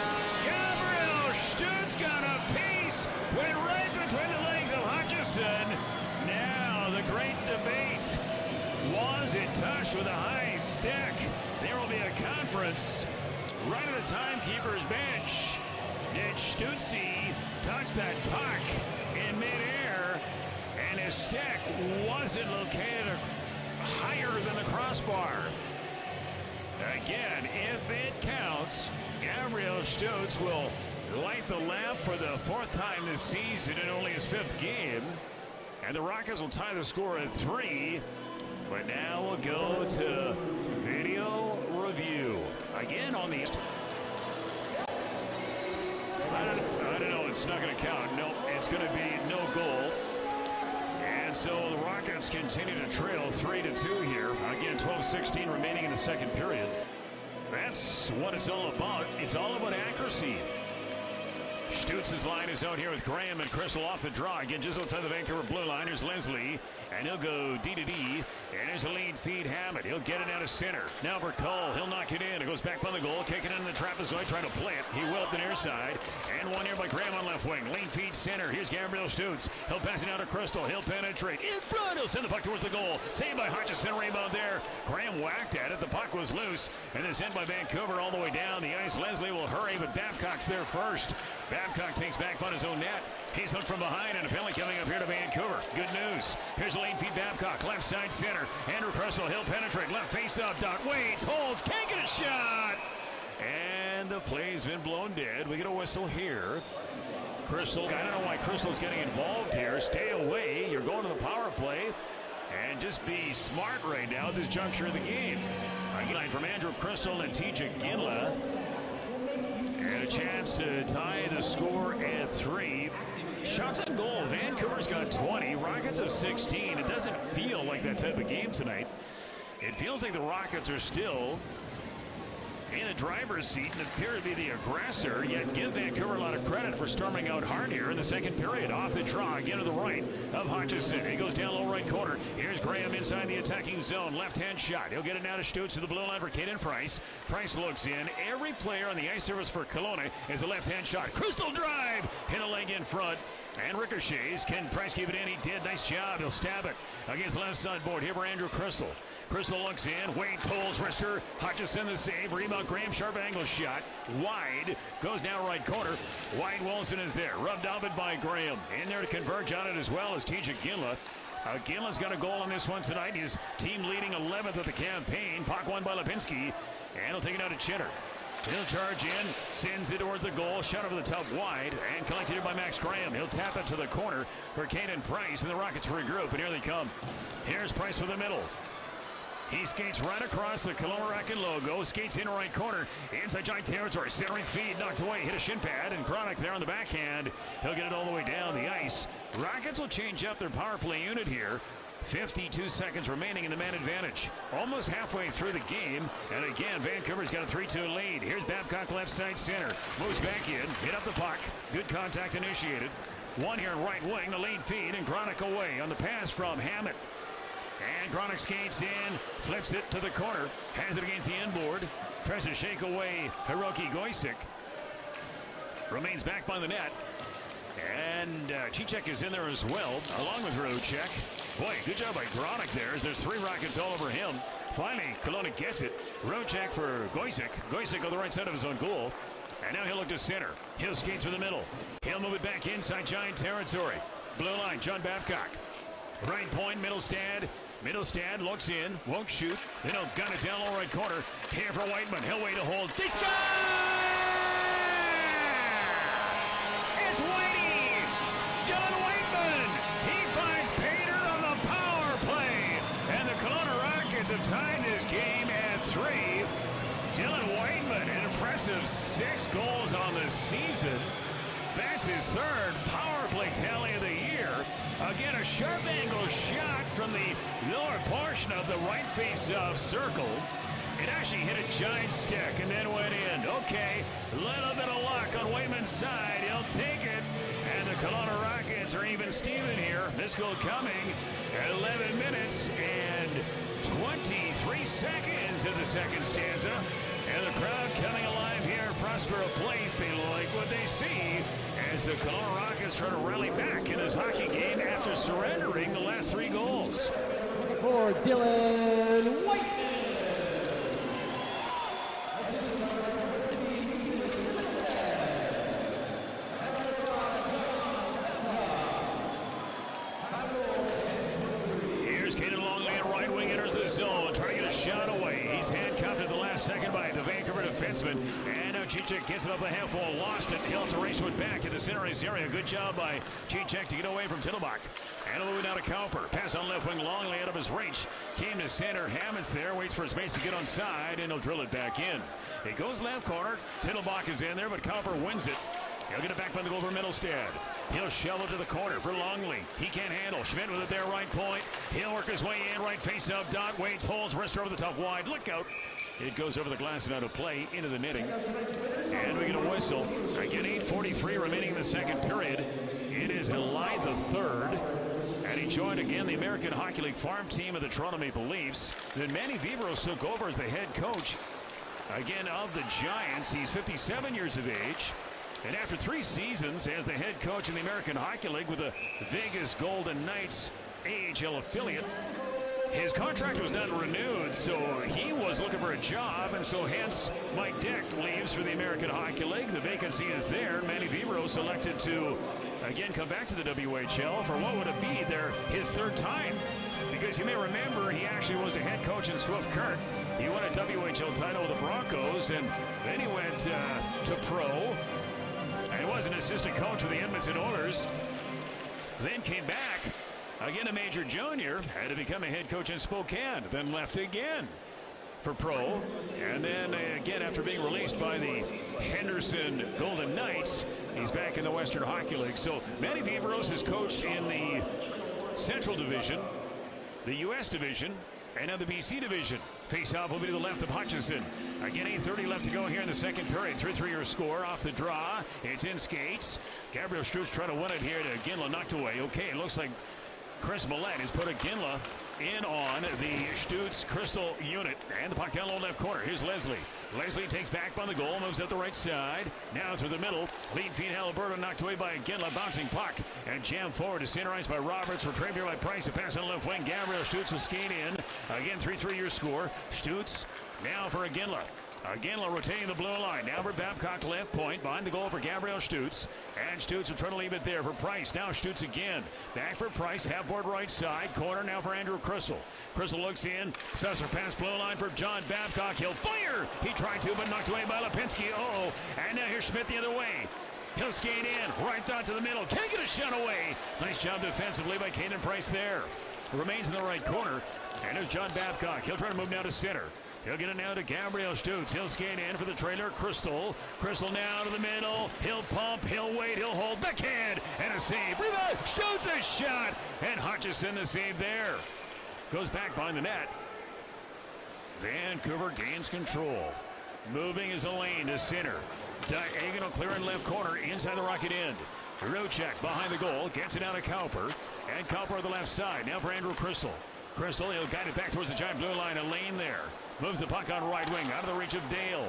Gabriel Stutz got a piece. Went right between the legs of Hutchison. Now the great debate. Was it touched with a high stick? There will be a conference right at the timekeeper's bench. Did Stutzy touch that puck in midair? And his stick wasn't located higher than the crossbar. Again, if it counts, Gabriel Stutz will light the lamp for the 4th time this season in only his 5th game. And the Rockets will tie the score at 3. But now we'll go to video review. Again on the... I don't know. It's not going to count. No, it's going to be no goal. And so the Rockets continue to trail 3-2 here. Again, 12:16 remaining in the second period. That's what it's all about. It's all about accuracy. Stutz's line is out here with Graham and Crystal off the draw. Again, just outside the Vancouver blue line. Here's Leslie, and he'll go D-to-D. And there's a lead feed Hammett. He'll get it out of center. Now for Cole. He'll knock it in. It goes back by the goal. Kicking it in the trapezoid. Trying to play it. He will up the near side. And one here by Graham on left wing. Lean feed center. Here's Gabriel Stutz. He'll pass it out to Crystal. He'll penetrate. In front. He'll send the puck towards the goal. Saved by Hutchison. Rebound there. Graham whacked at it. The puck was loose. And then sent by Vancouver all the way down the ice. Leslie will hurry, but Babcock's there first. Babcock takes back on his own net. He's hooked from behind, and a penalty coming up here to Vancouver. Good news. Here's a lane feed Babcock, left side center. Andrew Crystal, he'll penetrate, left face up, dot, waits, holds, can't get a shot. And the play's been blown dead. We get a whistle here. Crystal, I don't know why Crystal's getting involved here. Stay away. You're going to the power play. And just be smart right now at this juncture of the game. Again, from Andrew Crystal and TJ Ginla. And a chance to tie the score at 3. Shots on goal. Vancouver's got 20. Rockets have 16. It doesn't feel like that type of game tonight. It feels like the Rockets are still in the driver's seat and appear to be the aggressor, yet give Vancouver a lot of credit for storming out hard here in the second period. Off the draw, again to the right of Hutchison. He goes down low right corner. Here's Graham inside the attacking zone. Left-hand shot. He'll get it now to Stutz to the blue line for Caden Price. Price looks in. Every player on the ice surface for Kelowna is a left-hand shot. Crystal drive. Hit a leg in front. And ricochets. Can Price keep it in? He did. Nice job. He'll stab it against left side board. Here for Andrew Crystal. Crystal looks in. Waits, holds, wrister. Hutchison the save. Rebound Now Graham, sharp angle shot. Wide. Goes down right corner. Wyatt Wilson is there. Rubbed off it by Graham. In there to converge on it as well as TJ Ginla. Ginla's got a goal on this one tonight. His team leading 11th of the campaign. Puck won by Lipinski. And he'll take it out to Cheddar. He'll charge in, sends it towards the goal, shot over the top wide, and collected it by Max Graham. He'll tap it to the corner for Caden Price, and the Rockets regroup, and here they come. Here's Price for the middle. He skates right across the Kelowna Rocket logo, skates in right corner, inside giant territory, centering feed, knocked away, hit a shin pad, and Chronic there on the backhand. He'll get it all the way down the ice. Rockets will change up their power play unit here. 52 seconds remaining in the man advantage. Almost halfway through the game. And again, Vancouver's got a 3-2 lead. Here's Babcock left side center. Moves back in. Hit up the puck. Good contact initiated. One here in right wing. The lead feed and Chronic away on the pass from Hammett. And Chronic skates in. Flips it to the corner. Has it against the inboard. Tries to shake away Hiroki Goisik. Remains back by the net. And Cicek is in there as well, along with Rocek. Boy, good job by Gronick there, as there's 3 Rockets all over him. Finally, Kelowna gets it. Rocek for Goisik. Goisik on the right side of his own goal. And now he'll look to center. He'll skate through the middle. He'll move it back inside giant territory. Blue line, John Babcock. Right point, Middlestad. Middlestad looks in, won't shoot. Then he'll gun it down low right corner. Here for Whiteman. He'll wait to hold. They score! It's Whitey! Dylan Whiteman! He finds Pater on the power play. And the Kelowna Rockets have tied this game at 3. Dylan Whiteman, an impressive 6 goals on the season. That's his 3rd power play tally of the year. Again, a sharp angle shot from the lower portion of the right face-off circle. It actually hit a giant stick and then went in. Okay, little bit of luck on Whiteman's side. He'll take it. And the Kelowna Rockets are even Steven here. This goal coming at 11 minutes and 23 seconds of the second stanza. And the crowd coming alive here at Prospero Place. They like what they see as the Kelowna Rockets try to rally back in this hockey game after surrendering the last 3 goals. For Dylan White. Here's Caden Longley at right wing, enters the zone, trying to get a shot away. He's handcuffed at the last second by the Vancouver defenseman. And now Cicek gets it off the half wall, lost it. He'll have to race it back in the center ice area. Good job by Cicek to get away from Tittlebach. And moving down to Cowper. Pass on left wing, Longley out of his reach. Came to center. Hammett's there, waits for his space to get on side, and he'll drill it back in. It goes left corner. Tittlebach is in there, but Cowper wins it. He'll get it back by the goal for Middlestad. He'll shove it to the corner for Longley. He can't handle. Schmidt with it there, right point. He'll work his way in, right face up. Dot waits, holds, wrist over the top wide. Look out. It goes over the glass and out of play into the netting. And we get a whistle. Again, 8:43 remaining in the second period. It is Eli the third. And he joined again the American Hockey League farm team of the Toronto Maple Leafs. Then Manny Vivros took over as the head coach again of the Giants. He's 57 years of age. And after 3 seasons as the head coach in the American Hockey League with the Vegas Golden Knights AHL affiliate, his contract was not renewed, so he was looking for a job, and so hence Mike Dick leaves for the American Hockey League. The vacancy is there. Manny Vivros selected to again come back to the WHL for what would it be his 3rd time, because you may remember he actually was a head coach in Swift Current. He won a WHL title with the Broncos, and then he went to pro and was an assistant coach with the Edmonton Oilers. Then came back again a major junior, had to become a head coach in Spokane, then left again for pro, and then again after being released by the Henderson Golden Knights, he's back in the Western Hockey League. So Manny Vivros has coached in the Central Division, the U.S. Division, and now the BC Division. Face-off will be to the left of Hutchison. Again, 8:30 left to go here in the second period. 3-3 your score off the draw. It's in skates. Gabriel Struz trying to win it here to Ginla, knocked away. Okay, it looks like Chris Millett has put a Ginla in on the Stutz Crystal unit. And the puck down low left corner. Here's Leslie. Leslie takes back by the goal, moves out the right side. Now through the middle. Lead feed Halliburton knocked away by Ginla. Bouncing puck. And jammed forward to center ice by Roberts. Retrieved here by Price. A pass on left wing. Gabriel Stutz will skate in. Again, 3-3 your score. Stutz now for a Ginla. Again, rotating the blue line. Now for Babcock, left point. Behind the goal for Gabriel Stutz. And Stutz will try to leave it there for Price. Now Stutz again. Back for Price. Half-board right side. Corner now for Andrew Crystal. Crystal looks in. Susser pass blue line for John Babcock. He'll fire. He tried to, but knocked away by Lipinski. Uh-oh. And now here's Schmidt the other way. He'll skate in. Right dot to the middle. Can't get a shot away. Nice job defensively by Caden Price there. Remains in the right corner. And there's John Babcock. He'll try to move now to center. He'll get it now to Gabriel Stutz. He'll skate in for the trailer, Crystal. Crystal now to the middle. He'll pump, he'll wait, he'll hold. Backhand and a save. Rebound. Stutz a shot. And Hutchison the save there. Goes back behind the net. Vancouver gains control. Moving is Elaine to center. Diagonal clear in left corner inside the Rocket end. Rocek behind the goal. Gets it out of Cowper. And Cowper on the left side. Now for Andrew Crystal. Crystal, he'll guide it back towards the giant blue line. Elaine there. Moves the puck on right wing, out of the reach of Dale.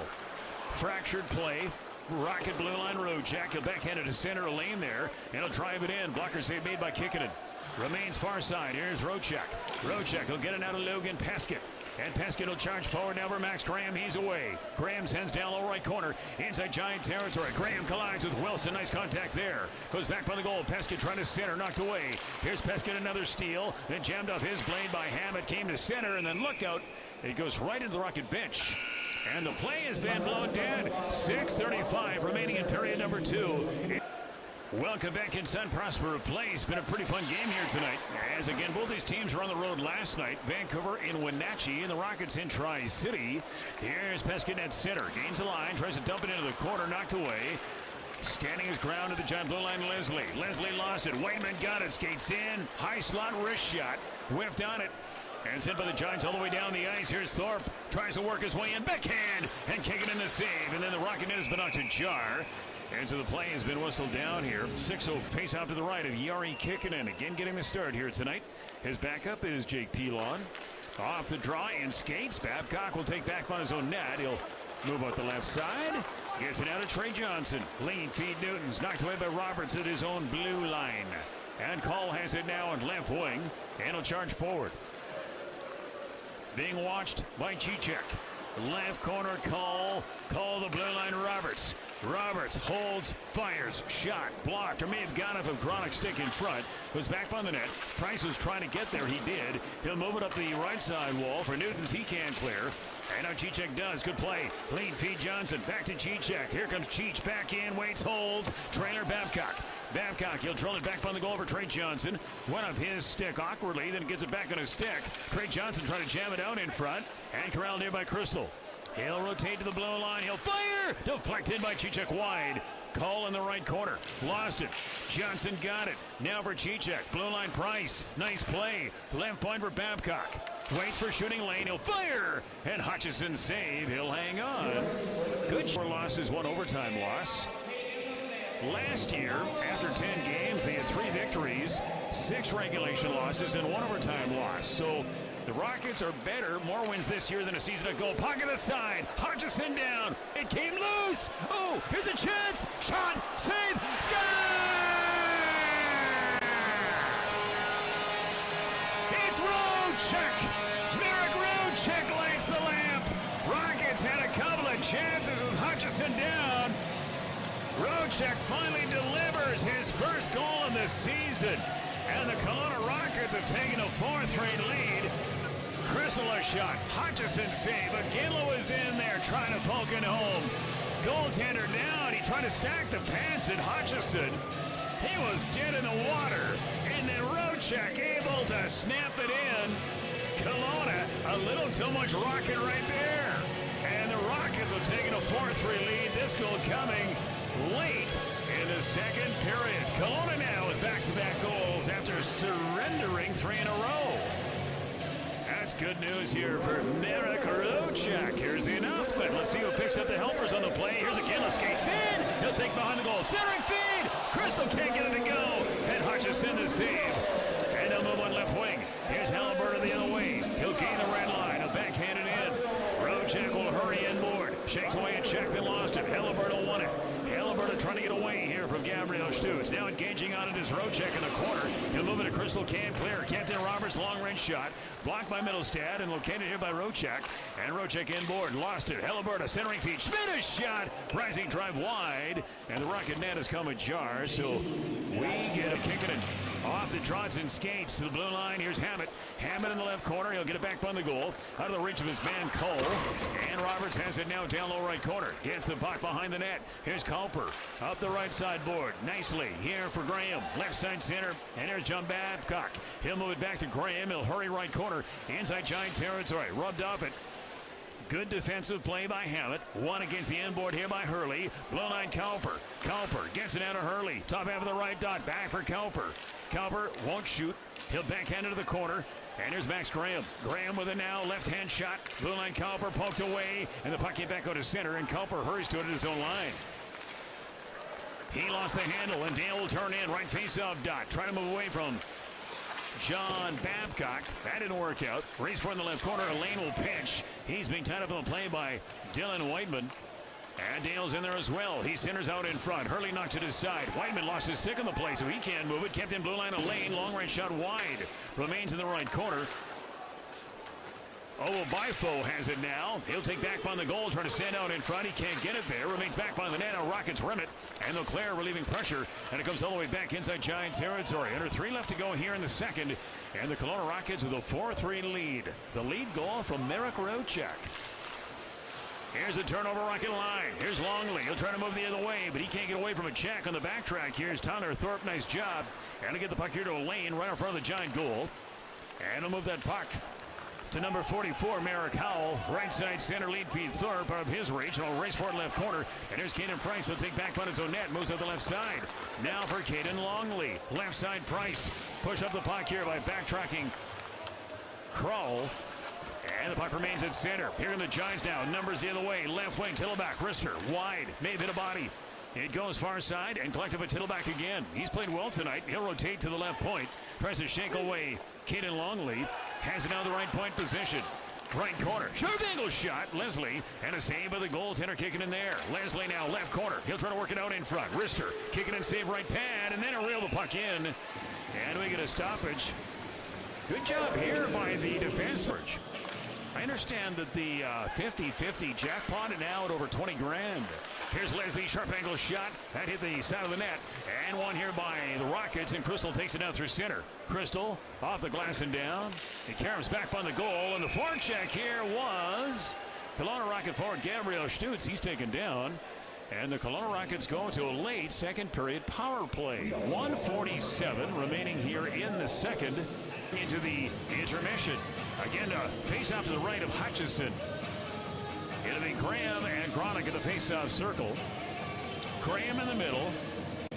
Fractured play. Rocket blue line, Rocek. He'll backhand it to center, Elaine there. And he'll drive it in. Blocker save made by Kikkonen. Remains far side. Here's Rocek. Rocek will get it out of Logan Peskin. And Peskin will charge forward now for Max Graham. He's away. Graham sends down low right corner. Inside Giant territory. Graham collides with Wilson. Nice contact there. Goes back by the goal. Peskin trying to center. Knocked away. Here's Peskin, another steal. Then jammed off his blade by Hammett. Came to center. And then look out. It goes right into the Rocket bench. And the play has been blown dead. 6:35 remaining in period number 2. Welcome back inside Prospero Place. Been a pretty fun game here tonight. As again, both these teams were on the road last night. Vancouver in Wenatchee and the Rockets in Tri-City. Here's Peskin at center. Gains the line. Tries to dump it into the corner. Knocked away. Standing his ground at the giant blue line, Leslie. Leslie lost it. Whiteman got it. Skates in. High slot wrist shot. Whiffed on it. And sent by the Giants all the way down the ice. Here's Thorpe. Tries to work his way in. Backhand. And kicking in the save. And then the Rocket net has been knocked ajar. And so the play has been whistled down here. 6-0 face out to the right of Jari Kikkonen. Again getting the start here tonight. His backup is Jake Pilon. Off the draw and skates. Babcock will take back on his own net. He'll move out the left side. Gets it out of Trey Johnson. Lean feed Newton's knocked away by Roberts at his own blue line. And Cole has it now on left wing. And he'll charge forward. Being watched by Cicek. Left corner Cole. Cole the blue line Roberts. Roberts holds, fires, shot, blocked, or may have gone off of Gronick's stick in front. Was back on the net. Price was trying to get there. He did. He'll move it up the right side wall for Newtons. He can clear. And now Cicek does. Good play. Lead feed Johnson. Back to Cicek. Here comes Cheech. Back in. Waits. Holds. Trailer Babcock. Babcock. He'll drill it back on the goal for Trey Johnson. Went up his stick awkwardly. Then gets it back on his stick. Trey Johnson trying to jam it out in front. And corralled near by Crystal. He'll rotate to the blue line. He'll fire. Deflected by Cicek wide. Cole in the right corner. Lost it. Johnson got it. Now for Cicek. Blue line Price. Nice play. Left point for Babcock. Waits for shooting lane. He'll fire. And Hutchison save. He'll hang on. Good. 4 losses, 1 overtime loss. Last year, after 10 games, they had 3 victories, 6 regulation losses, and 1 overtime loss. So the Rockets are better, more wins this year than a season ago. Pocket aside, Hutchison down. It came loose. Oh, here's a chance. Shot, save, score! It's Rocek. Merrick Rocek lights the lamp. Rockets had a couple of chances with Hutchison down. Rocek finally delivers his first goal of the season. And the Kelowna Rockets have taken a 4-3 lead. Crystal a shot. Hutchison save. Aginla was in there trying to poke it home. Goaltender down. He tried to stack the pads at Hutchison. He was dead in the water. And then Rocek able to snap it in. Kelowna, a little too much rocket right there. And the Rockets have taken a 4-3 lead. This goal coming late in the second period. Kelowna now with back-to-back goals after surrendering 3 in a row. That's good news here for Merrick Rocek. Here's the announcement. Let's see who picks up the helpers on the play. Here's Aginla, skates in. He'll take behind the goal. Centering feed. Crystal can't get it to go. And Hutchison to save. And he'll move on left wing. Here's Halliburton the other way. He'll gain the red line. He'll backhand it in. Rocek will hurry inboard. Shakes away a check, then lost it. Halliburton won it. Halliburton Alberta trying to get away here from Gabriel Stutz. Now engaging on it is Rocek in the corner. He'll move it to Crystal, can't clear. Captain Roberts, long-range shot. Blocked by Middlestad and located here by Rocek. And Rocek inboard, lost it. Alberta centering feed. Schmidt a shot. Rising drive wide. And the Rocket net has come ajar. So we get a kicking it off the trots and skates to the blue line. Here's Hammett. Hammett in the left corner. He'll get it back by the goal. Out of the reach of his man Cole. And Roberts has it now down low right corner. Gets the puck behind the net. Here's Culper up the right side board. Nicely here for Graham. Left side center. And here's John Babcock. He'll move it back to Graham. He'll hurry right corner. Inside Giant territory. Rubbed off it. Good defensive play by Hammett. One against the inboard here by Hurley. Blow line Cowper. Cowper gets it out of Hurley. Top half of the right dot. Back for Cowper. Cowper won't shoot. He'll backhand into the corner. And here's Max Graham. Graham with a now left-hand shot. Blue line Cowper poked away. And the puck came back out to center. And Cowper hurries to it at his own line. He lost the handle. And Dale will turn in. Right face-off dot. Try to move away from John Babcock. That didn't work out. Race for in the left corner. Lane will pitch. He's being tied up in the play by Dylan Whiteman. And Dale's in there as well. He centers out in front. Hurley knocks it aside. Whiteman lost his stick on the play, so he can't move it. Kept in blue line of Lane. Long range shot wide. Remains in the right corner. Bifo has it now. He'll take back on the goal, trying to stand out in front. He can't get it there. Remains back by the net. Now Rockets rim it. And Leclerc relieving pressure. And it comes all the way back inside Giant territory. Under 3 left to go here in the second. And the Kelowna Rockets with a 4-3 lead. The lead goal from Marek Rocek. Here's a turnover, Rocket line. Here's Longley. He'll try to move the other way, but he can't get away from a check on the backtrack. Here's Tyler Thorpe. Nice job. And to get the puck here to a lane right in front of the Giant goal. And he'll move that puck to number 44, Merrick Howell. Right side center lead feed Thorpe out of his reach. And he'll race for it left corner. And here's Caden Price. He'll take back on his own net. Moves up the left side. Now for Caden Longley. Left side Price. Push up the puck here by backtracking Kroll. And the puck remains at center. Here in the Giants now. Numbers the other way. Left wing. Tittleback. Rister. Wide. May have hit a body. It goes far side and collected by Tittleback again. He's played well tonight. He'll rotate to the left point. Tries to shake away Caden Longley. Has it now the right point position. Right corner. Sharp angle shot. Leslie. And a save by the goaltender kicking in there. Leslie now left corner. He'll try to work it out in front. Rister kicking and save right pad. And then a reel the puck in. And we get a stoppage. Good job here by the defenseman. I understand that the 50-50 jackpot is now at over 20 grand. Here's Leslie, sharp angle shot. That hit the side of the net. And one here by the Rockets, and Crystal takes it down through center. Crystal off the glass and down. It carries back on the goal, and the forecheck here was Kelowna Rocket forward Gabriel Stutz. He's taken down. And the Kelowna Rockets go to a late second period power play. 1:47 remaining here in the second into the intermission. Again, face off to the right of Hutchison. It'll be Graham and Gronick in the face-off circle. Graham in the middle.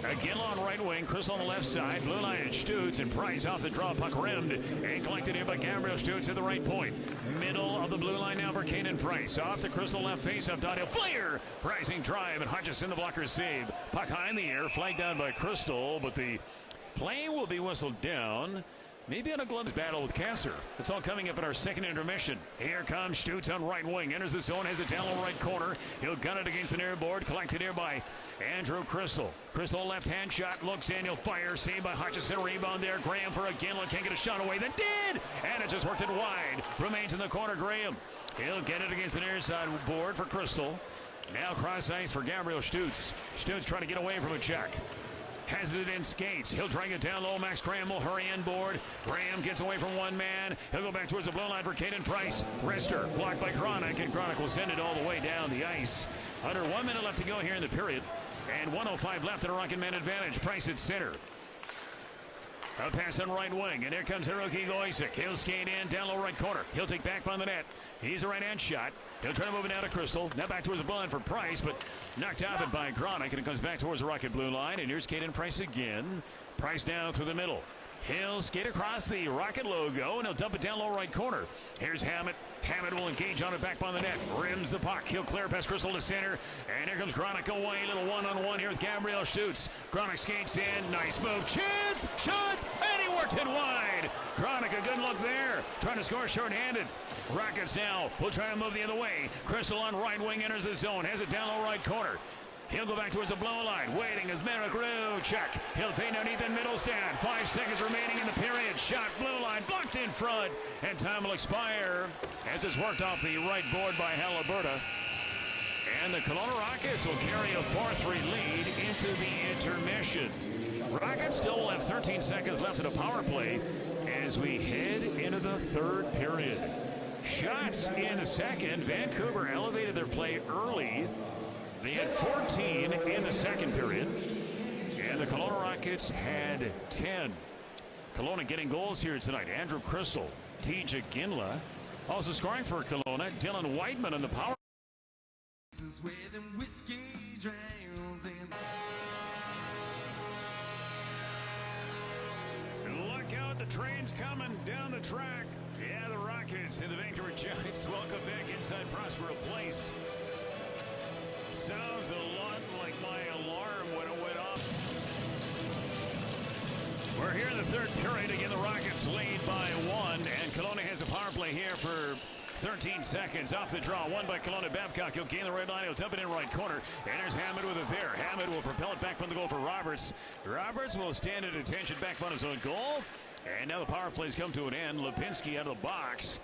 Again on right wing, Chris on the left side. Blue line and Stutz, and Price off the draw, puck rimmed and collected here by Gabriel Stutz at the right point. Middle of the blue line now for Caden Price. Off to Crystal left face-off dot. He'll flare. Rising drive, and Hutchison the blocker save. Puck high in the air, flagged down by Crystal, but the play will be whistled down. Maybe on a gloves battle with Kasser. It's all coming up in our second intermission. Here comes Stutz on right wing. Enters the zone, has it down the right corner. He'll gun it against the near board. Collected here by Andrew Crystal. Crystal left-hand shot. Looks in. He'll fire. Saved by Hutchison. Rebound there. Graham for a Ginla. Can't get a shot away. That did! And it just worked it wide. Remains in the corner. Graham. He'll get it against the near side board for Crystal. Now cross ice for Gabriel Stutz. Stutz trying to get away from a check. Has it in skates. He'll drag it down low. Max Graham will hurry inboard. Graham gets away from one man. He'll go back towards the blue line for Caden Price. Rister blocked by Gronick, and Gronick will send it all the way down the ice. Under 1 minute left to go here in the period. And 1:05 left in a Rocket man advantage. Price at center. A pass on right wing, and here comes Hiroki Goisik. He'll skate in, down low right corner. He'll take back on the net. He's a right-hand shot. He'll try to move it down to Crystal. Now back towards the blue line for Price, but knocked off it by Gronick, and it comes back towards the Rocket blue line. And here's Caden Price again. Price down through the middle. He'll skate across the Rocket logo, and he'll dump it down low right corner. Here's Hammett. Hammett will engage on it back on the net. Rims the puck. He'll clear past Crystal to center. And here comes Gronick away. Little one-on-one here with Gabriel Stutz. Gronick skates in. Nice move. Chance. Shot. And he worked it wide. Gronick, a good look there. Trying to score short-handed. Rockets now will try to move the other way. Crystal on right wing enters the zone. Has it down low right corner. He'll go back towards the blue line. Waiting is Merrick check. He'll feed underneath in middle stand. 5 seconds remaining in the period. Shot blue line blocked in front. And time will expire as it's worked off the right board by Haliburton. And the Kelowna Rockets will carry a 4-3 lead into the intermission. Rockets still will have 13 seconds left in a power play as we head into the third period. Shots in the second. Vancouver elevated their play early. They had 14 in the second period. And the Kelowna Rockets had 10. Kelowna getting goals here tonight. Andrew Crystal, TJ Ginla. Also scoring for Kelowna, Dylan Whiteman on the power. This is where them whiskey drowns in. Look out, the train's coming down the track. Yeah, the Rockets and the Vancouver Giants welcome back inside Prospero Place. Sounds a lot like my alarm when it went off. We're here in the third period. Again, the Rockets lead by 1, and Kelowna has a power play here for 13 seconds off the draw. One by Kelowna. Babcock. He'll gain the red line. He'll dump it in right corner. And there's Hammond with a pair. Hammond will propel it back from the goal for Roberts. Roberts will stand at attention back on his own goal. And now the power plays come to an end. Lipinski out of the box.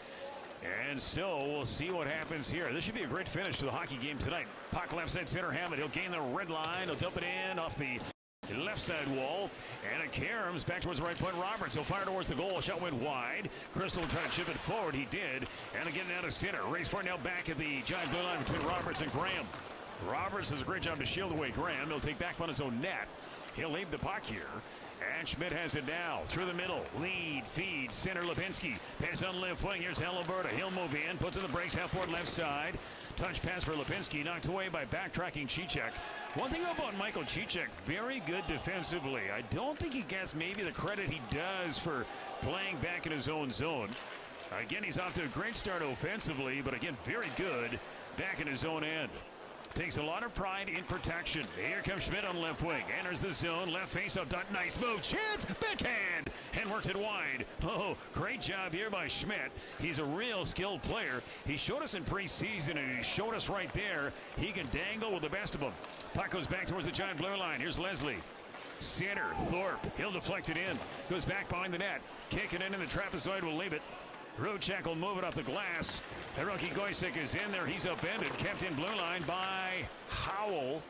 And so we'll see what happens here. This should be a great finish to the hockey game tonight. Puck left side center. Hammond. He'll gain the red line. He'll dump it in off the left side wall, and it caroms back towards the right point. Roberts, he'll fire towards the goal. Shot went wide. Crystal will try to chip it forward. He did. And again down to center. Race for now back at the giant blue line between Roberts and Graham. Roberts does a great job to shield away Graham. He'll take back on his own net. He'll leave the puck here. And Schmidt has it now. Through the middle. Lead, feed, center Lipinski. Pass on left wing. Here's Haliburton. He'll move in. Puts in the brakes. Half board left side. Touch pass for Lipinski. Knocked away by backtracking Cicek. One thing about Michael Cicek, very good defensively. I don't think he gets maybe the credit he does for playing back in his own zone. Again, he's off to a great start offensively, but again, very good back in his own end. Takes a lot of pride in protection. Here comes Schmidt on left wing. Enters the zone. Left face-up dot. Nice move. Chance. Backhand. And worked it wide. Oh, great job here by Schmidt. He's a real skilled player. He showed us in preseason, and he showed us right there. He can dangle with the best of them. Puck goes back towards the giant blue line. Here's Leslie. Center. Thorpe. He'll deflect it in. Goes back behind the net. Kick it in, and the trapezoid will leave it. Rocek will move it off the glass. Hiroki Goisek is in there. He's upended. Kept in blue line by Howell.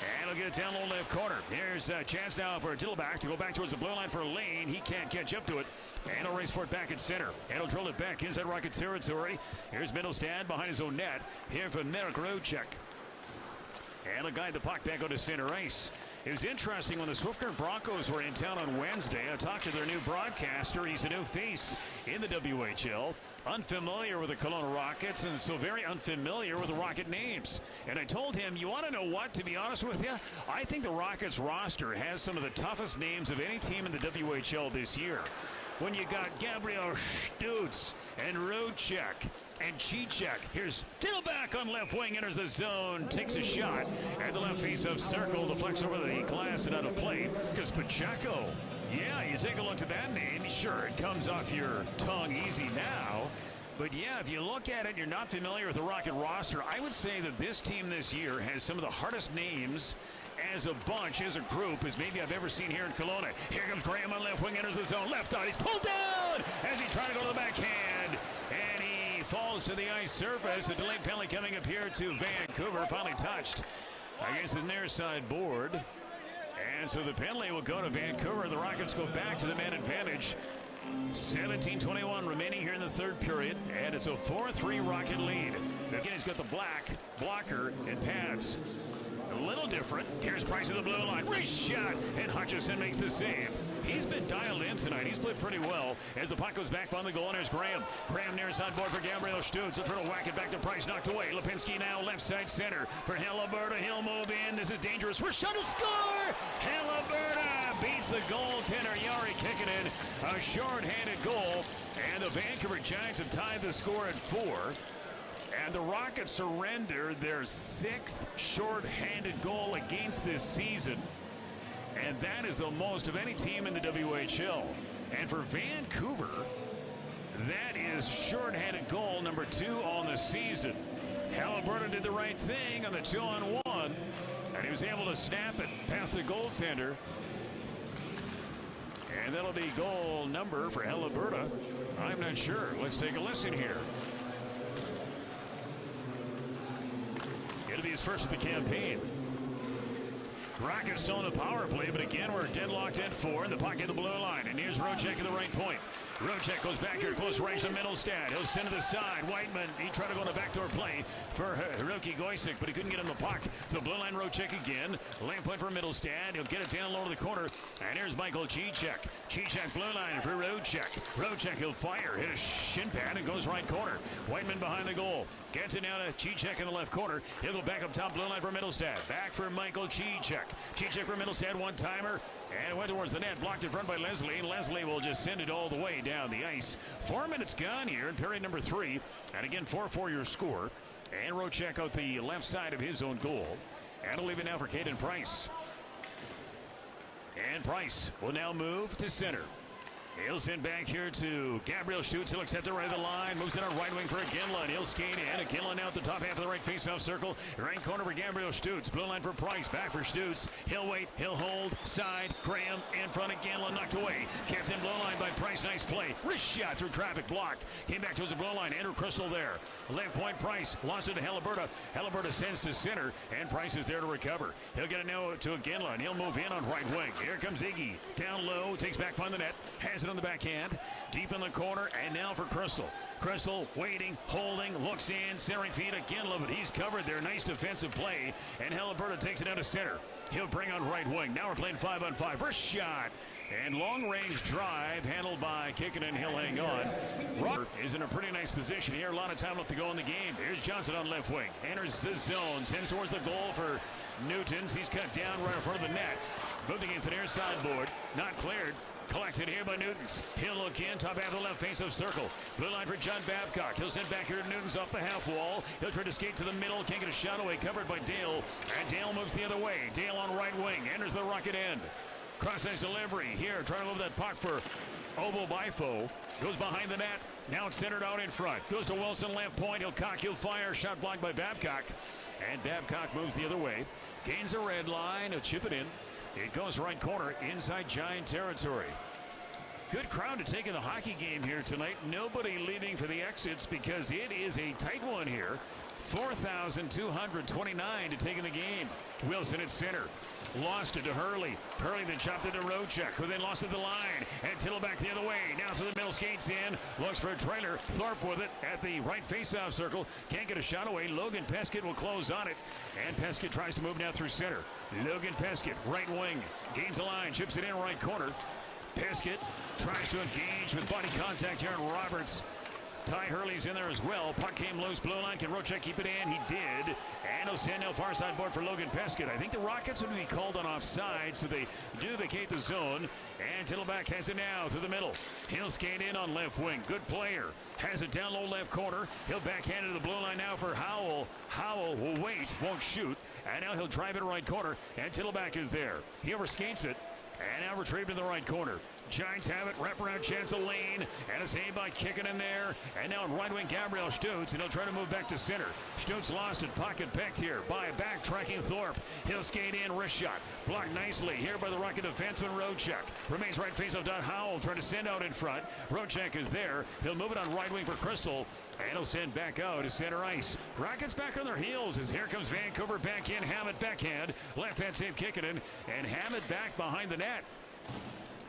And he'll get it down low left corner. Here's a chance now for Tittleback to go back towards the blue line for Lane. He can't catch up to it. And he'll race for it back at center. And he'll drill it back inside Rocket territory. Here's Middlestad behind his own net. Here for Merrick Rocek. And he'll guide the puck back onto center ice. It was interesting when the Swift Broncos were in town on Wednesday. I talked to their new broadcaster. He's a new face in the WHL. Unfamiliar with the Kelowna Rockets, and so very unfamiliar with the Rocket names. And I told him, you want to know what, to be honest with you? I think the Rockets roster has some of the toughest names of any team in the WHL this year. When you got Gabriel Stutz and Rocek and Cicek. Here's Tittleback on left wing, enters the zone, takes a shot at the left face-off circle, deflects over the glass and out of play. Because Pacheco, yeah, you take a look at that name, sure, it comes off your tongue easy now. But yeah, if you look at it, you're not familiar with the Rocket roster, I would say that this team this year has some of the hardest names as a bunch, as a group, as maybe I've ever seen here in Kelowna. Here comes Graham on left wing, enters the zone, left out, he's pulled down as he tried to go to the backhand. And he falls to the ice surface. A delayed penalty coming up here to Vancouver. Finally touched against the near side board. And so the penalty will go to Vancouver. The Rockets go back to the man advantage. 17:21 remaining here in the third period. And it's a 4-3 Rocket lead. Again, he's got the black blocker and pads. A little different. Here's Price of the blue line. Wrist shot. And Hutchison makes the save. He's been dialed in tonight. He's played pretty well as the puck goes back on the goal. And there's Graham. Graham near side board for Gabriel Stutz. He'll try to whack it back to Price. Knocked away. Lipinski now left side center for Haliburton. He'll move in. This is dangerous. Wrist shot to score. Haliburton beats the goaltender. Yari kicking in. A short-handed goal. And the Vancouver Giants have tied the score at 4. And the Rockets surrender their 6th short-handed goal against this season. And that is the most of any team in the WHL. And for Vancouver, that is short-handed goal number 2 on the season. Halliburton did the right thing on the 2-on-1, and he was able to snap it past the goaltender. And that'll be goal number for Halliburton. I'm not sure. Let's take a listen here. It'll be his first of the campaign. Rockets still in the power play, but again, we're deadlocked at 4 in the pocket of the blue line. And here's Rocek at the right point. Rocek goes back here, close range to Middlestad. He'll send to the side. Whiteman, he tried to go on a backdoor play for Hiroki Goisek, but he couldn't get in the puck. To the blue line, Rocek again. Lane point for Middlestad. He'll get it down low to the corner. And here's Michael Cicek. Cicek blue line for Rocek. Rocek, he'll fire. Hit a shin pad and goes right corner. Whiteman behind the goal. Gets it now to Cicek in the left corner. He'll go back up top, blue line for Middlestad. Back for Michael Cicek. Cicek for Middlestad, one-timer. And went towards the net, blocked in front by Leslie. And Leslie will just send it all the way down the ice. 4 minutes gone here in period number 3. And again, 4-4 your score. And Rocek out the left side of his own goal. And it'll leave it now for Caden Price. And Price will now move to center. He'll send back here to Gabriel Stutz. He'll accept it right of the line. Moves it on right wing for Iginla. And he'll skate in. Iginla now at the top half of the right face-off circle. Right corner for Gabriel Stutz. Blue line for Price. Back for Stutz. He'll wait. He'll hold. Side. Graham in front. Iginla knocked away. Kept in blue line by Price. Nice play. Wrist shot through traffic. Blocked. Came back towards the blue line. Andrew Crystal there. Left point Price. Lost it to Halliburton. Halliburton sends to center. And Price is there to recover. He'll get it now to Iginla. And he'll move in on right wing. Here comes Iggy. Down low. Takes back behind the net. Has it on the backhand. Deep in the corner, and now for Crystal. Crystal waiting, holding, looks in, centering feet again, but he's covered there. Nice defensive play, and Halliburton takes it out to center. He'll bring on right wing. Now we're playing 5-on-5. First shot, and long-range drive handled by Kikkonen. He'll hang on. Robert is in a pretty nice position here. A lot of time left to go in the game. Here's Johnson on left wing. Enters the zone, sends towards the goal for Newtons. He's cut down right in front of the net. Moved against an air sideboard. Not cleared. Collected here by Newtons. He'll look in, top half of the left face of circle. Blue line for John Babcock. He'll send back here to Newtons off the half wall. He'll try to skate to the middle. Can't get a shot away. Covered by Dale. And Dale moves the other way. Dale on right wing. Enters the Rocket end. Cross-ice delivery here. Trying to move that puck for Obo Bifo. Goes behind the net. Now it's centered out in front. Goes to Wilson, left point. He'll cock. He'll fire. Shot blocked by Babcock. And Babcock moves the other way. Gains a red line. He'll chip it in. It goes right corner inside Giant territory. Good crowd to take in the hockey game here tonight. Nobody leaving for the exits because it is a tight one here. 4,229 to take in the game. Wilson at center. Lost it to Hurley. Hurley then chopped it to Rocek, who then lost it to the line. And Tittle back the other way. Now through the middle, skates in. Looks for a trailer. Thorpe with it at the right face-off circle. Can't get a shot away. Logan Peskett will close on it. And Peskett tries to move now through center. Logan Peskett, right wing. Gains a line. Chips it in right corner. Peskett tries to engage with body contact here on Roberts. Ty Hurley's in there as well. Puck came loose. Blue line. Can Rocek keep it in? He did. And he'll send now far side board for Logan Peskett. I think the Rockets would be called on offside, so they do vacate the zone. And Tittleback has it now through the middle. He'll skate in on left wing. Good player. Has it down low left corner. He'll backhand it to the blue line now for Howell. Howell will wait. Won't shoot. And now he'll drive it right corner. And Tittleback is there. He overskates it. And now retrieved in the right corner. Giants have it. Wraparound chance of lane. And a save by Kikkonen there. And now in right wing, Gabriel Stutz. And he'll try to move back to center. Stutz lost it. Pocket picked here by backtracking Thorpe. He'll skate in. Wrist shot. Blocked nicely here by the Rocket defenseman Rocek. Remains right face of Don Howell. Trying to send out in front. Rocek is there. He'll move it on right wing for Crystal. And he'll send back out to center ice. Rockets back on their heels as here comes Vancouver back in. Hammett backhand. Left hand save Kikkonen. And Hammett back behind the net.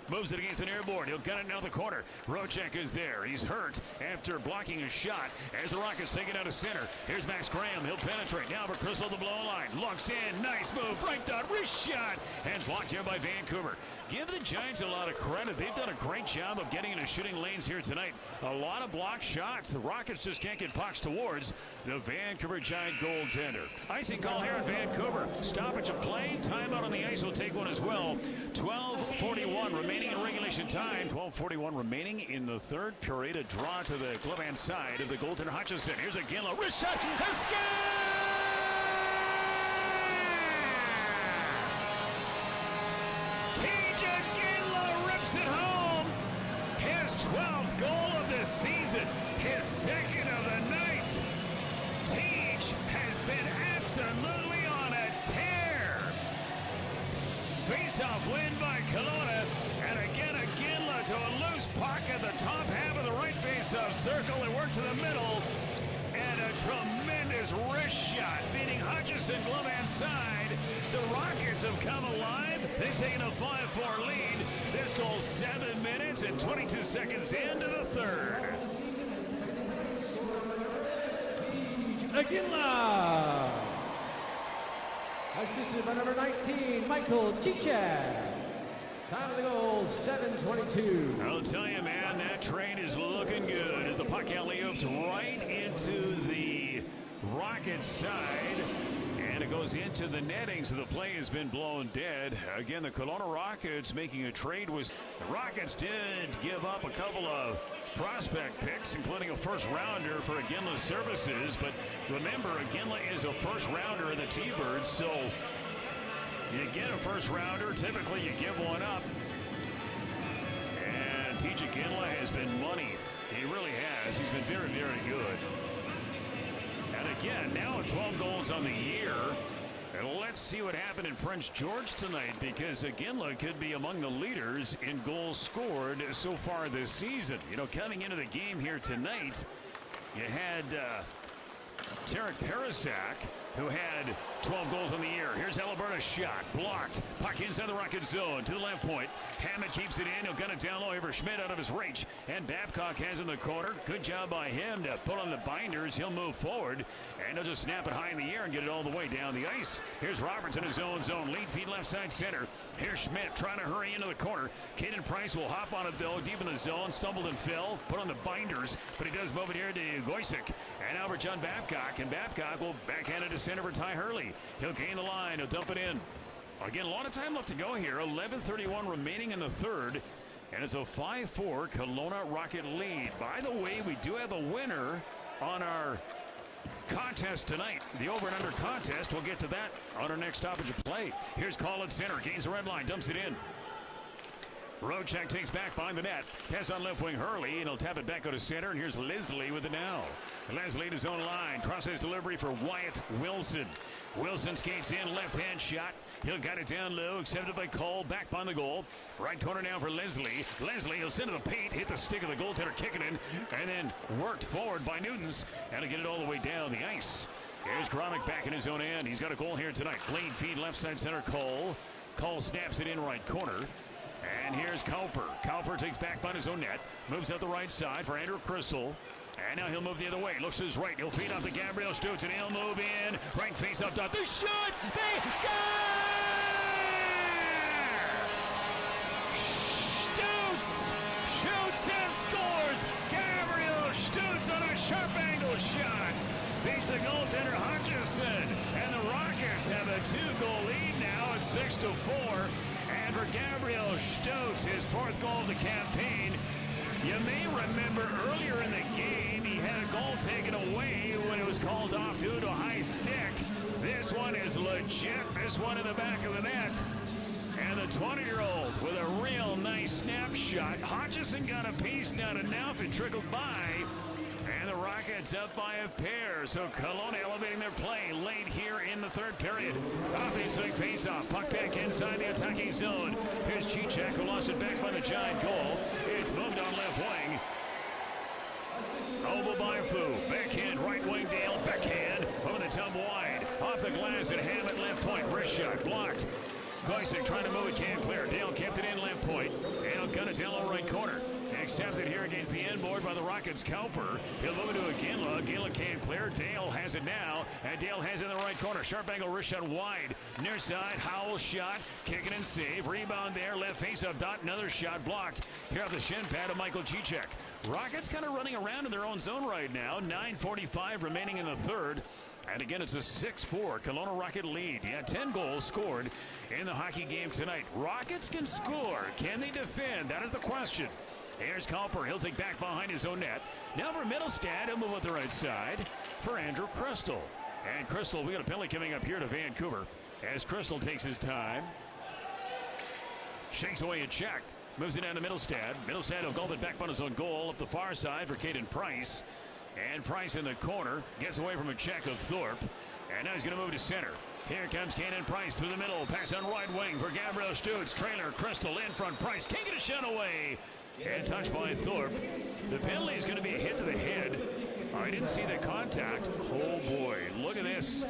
Moves it against an airboard. He'll gun it now the corner. Rocek is there. He's hurt after blocking a shot as the Rockets take it out of center. Here's Max Graham. He'll penetrate. Now for Crystal the blow line. Looks in. Nice move. Right dot. Wrist shot. And blocked here by Vancouver. Give the Giants a lot of credit. They've done a great job of getting into shooting lanes here tonight. A lot of blocked shots. The Rockets just can't get pucks towards the Vancouver Giant goaltender. Icing call here in Vancouver. Stoppage of play. Timeout on the ice will take one as well. 12:41 remaining in regulation time. 12:41 remaining in the third period. A draw to the glove hand side of the goaltender Hutchison. Here's a Gillow. Wrist shot. Escape! Rips it home. His 12th goal of the season. His second of the night. Teach win by Kelowna. And again, Ginla to a loose puck at the top half of the right face-off circle. It worked to the middle. And a tremendous wrist shot, beating Hutchison glove hand side. The Rockets have come alive. They've taken a 5-4 lead. This goal 7 minutes and 22 seconds into the third. Aguila. Assisted by number 19, Michael Cicek. Time of the goal, 7:22. I'll tell you, man, that train is looking good as the puck alley-oops right into the Rockets side. And it goes into the netting, so the play has been blown dead. Again, the Kelowna Rockets making a trade was the Rockets did give up a couple of prospect picks, including a first-rounder for Aginla's services. But remember, Aginla is a first-rounder in the T-Birds, so you get a first-rounder, typically you give one up. And TJ Aginla has been money. He really has. He's been very, very good. And again, now 12 goals on the year. And let's see what happened in Prince George tonight, because Aginla could be among the leaders in goals scored so far this season. You know, coming into the game here tonight, you had Tarek Parasak, who had 12 goals on the year. Here's Alberta's shot. Blocked. Puck inside the Rocket zone to the left point. Hammett keeps it in. He'll gun it down low over Schmidt out of his reach. And Babcock has in the corner. Good job by him to put on the binders. He'll move forward. And he'll just snap it high in the air and get it all the way down the ice. Here's Roberts in his own zone. Lead feed left side center. Here's Schmidt trying to hurry into the corner. Caden Price will hop on it though. Deep in the zone. Stumbled and fell. Put on the binders. But he does move it here to Goysick. And Albert John Babcock. And Babcock will backhand it to center for Ty Hurley. He'll gain the line. He'll dump it in. Again, a lot of time left to go here. 11:31 remaining in the third. And it's a 5-4 Kelowna Rocket lead. By the way, we do have a winner on our contest tonight. The over and under contest. We'll get to that on our next stoppage of play. Here's Call at center. Gains the red line. Dumps it in. Roadcheck takes back behind the net. Pass on left wing Hurley, and he'll tap it back out to center. And here's Leslie with it now. Leslie at his own line. Crosses delivery for Wyatt Wilson. Wilson skates in, left-hand shot. He'll got it down low, accepted by Cole, back behind the goal. Right corner now for Leslie. Leslie, he'll send to the paint, hit the stick of the goaltender, kicking in, and then worked forward by Newtons, and he'll get it all the way down the ice. Here's Gronick back in his own end. He's got a goal here tonight. Blade feed left side center, Cole. Cole snaps it in right corner. And here's Cowper. Cowper takes back behind his own net, moves out the right side for Andrew Crystal. And now he'll move the other way. Looks to his right. He'll feed off to Gabriel Stutz, and he'll move in. Right face up top. They shoot! They score! Stutz shoots and scores. Gabriel Stutz on a sharp angle shot. Beats the goaltender Hutchison. And the Rockets have a 2-goal lead now at 6-4. And for Gabriel Stutz, his 4th goal of the campaign. You may remember earlier in the game, he had a goal taken away when it was called off due to a high stick. This one is legit. This one in the back of the net. And the 20-year-old with a real nice snapshot. Hutchison got a piece down to Nauf and trickled by. And the Rockets up by a pair. So Kelowna elevating their play late here in the third period. Offensive face-off. Puck back inside the attacking zone. Here's Cicek, who lost it back by the giant goal. It's moved on left wing. Obabayfu. Backhand, right wing, Dale. Backhand. Over the tub wide. Off the glass and Hammett left point. Wrist shot blocked. Goysick trying to move it, can't clear. Dale kept it in left point. And he'll gun it down low right corner. Accepted here against the end board by the Rockets. Cowper. He'll move it to Aginla. Aginla can't clear. Dale has it now. And Dale has it in the right corner. Sharp angle wrist shot wide. Near side. Howell shot. Kicking and save. Rebound there. Left face up dot. Another shot blocked. Here off the shin pad of Michael Cicek. Rockets kind of running around in their own zone right now. 9:45 remaining in the third. And again, it's a 6-4 Kelowna Rocket lead. Yeah, 10 goals scored in the hockey game tonight. Rockets can score. Can they defend? That is the question. Here's Cowper. He'll take back behind his own net. Now for Middlestad. He'll move at the right side for Andrew Crystal. And Crystal, we got a penalty coming up here to Vancouver as Crystal takes his time. Shakes away a check. Moves it down to Middlestad. Middlestad will gulp it back on his own goal up the far side for Caden Price. And Price in the corner gets away from a check of Thorpe. And now he's going to move to center. Here comes Caden Price through the middle. Pass on right wing for Gabriel Stutz. Trailer Crystal in front. Price can't get a shot away. And touched by Thorpe. The penalty is going to be a hit to the head. I didn't see the contact. Oh boy, look at this.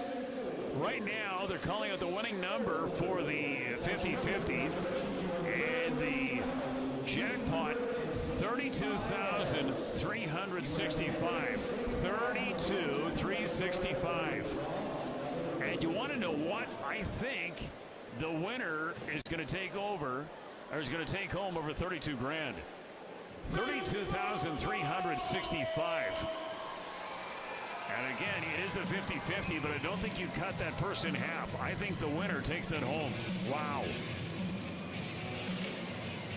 Right now, they're calling out the winning number for the 50-50. And the jackpot, 32,365. 32,365. And you want to know what? I think the winner is going to take over, or is going to take home over 32 grand. 32,365. And again, it is the 50-50, but I don't think you cut that person in half. I think the winner takes that home. Wow.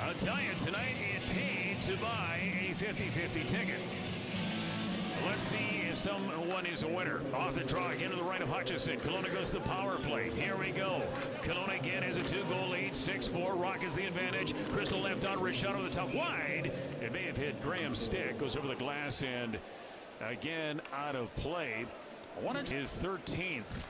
I'll tell you, tonight it paid to buy a 50-50 ticket. Let's see if someone is a winner. Off the draw again to the right of Hutchison. Kelowna goes to the power play. Here we go. Kelowna again has a 2-goal lead. 6-4. Rock is the advantage. Crystal left on. Rashad over the top. Wide. It may have hit Graham's stick. Goes over the glass and again out of play. One is 13th.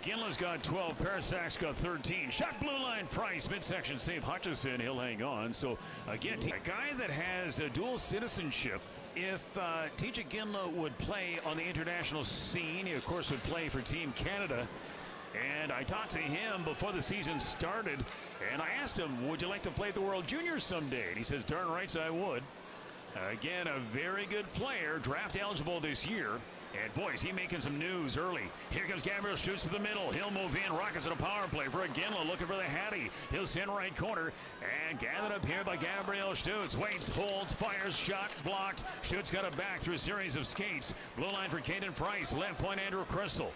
Ginla's got 12. Parasak's got 13. Shot blue line. Price midsection save. Hutchison. He'll hang on. So again, a guy that has a dual citizenship. If TJ Ginla would play on the international scene, he of course would play for Team Canada. And I talked to him before the season started, and I asked him, would you like to play the World Juniors someday? And he says, darn rights I would. Again, a very good player, draft eligible this year. And boys, he making some news early. Here comes Gabriel Stutz to the middle. He'll move in. Rockets in a power play for Ginla looking for the Hattie. He'll send right corner. And gathered up here by Gabriel Stutz. Waits, holds, fires, shot, blocked. Stutz got it back through a series of skates. Blue line for Caden Price. Left point, Andrew Crystal.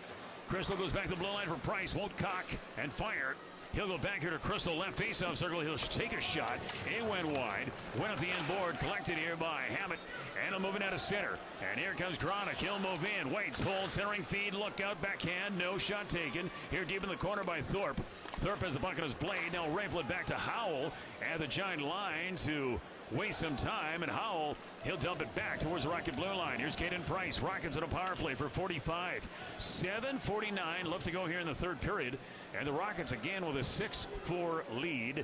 Crystal goes back to the blue line for Price. Won't cock and fire. He'll go back here to Crystal, left face-off circle. He'll take a shot. It went wide. Went up the end board. Collected here by Hammett. And he'll move it out of center. And here comes Gronick. He'll move in. Waits, holds, centering feed. Look out, backhand. No shot taken. Here deep in the corner by Thorpe. Thorpe has the puck on his blade. Now rifle it back to Howell. And the giant line to waste some time. And Howell, he'll dump it back towards the Rocket blue line. Here's Caden Price. Rockets on a power play for 45. 7:49 left to go here in the third period. And the Rockets again with a 6-4 lead.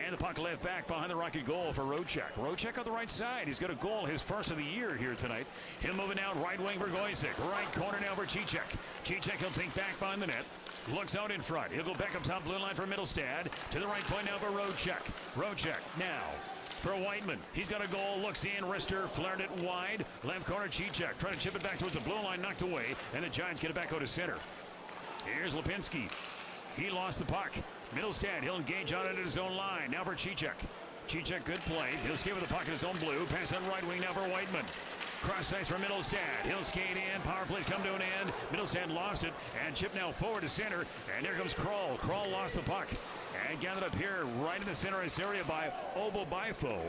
And the puck left back behind the Rocket goal for Rochek. Rochek on the right side. He's got a goal, his first of the year here tonight. He'll move it down right wing for Goycek. Right corner now for Cicek. Cicek he'll take back behind the net. Looks out in front. He'll go back up top blue line for Middlestad. To the right point now for Rochek. Rochek now for Whiteman. He's got a goal. Looks in. Rister flared it wide. Left corner Cicek. Trying to chip it back towards the blue line. Knocked away. And the Giants get it back out to center. Here's Lipinski. He lost the puck. Middlestad, he'll engage on it at his own line. Now for Cicek. Cicek, good play. He'll skate with the puck in his own blue. Pass on right wing now for Whiteman. Cross ice for Middlestad. He'll skate in. Power plays come to an end. Middlestad lost it. And chip now forward to center. And here comes Kroll. Kroll lost the puck. And gathered up here right in the center ice area by Obo Bifo.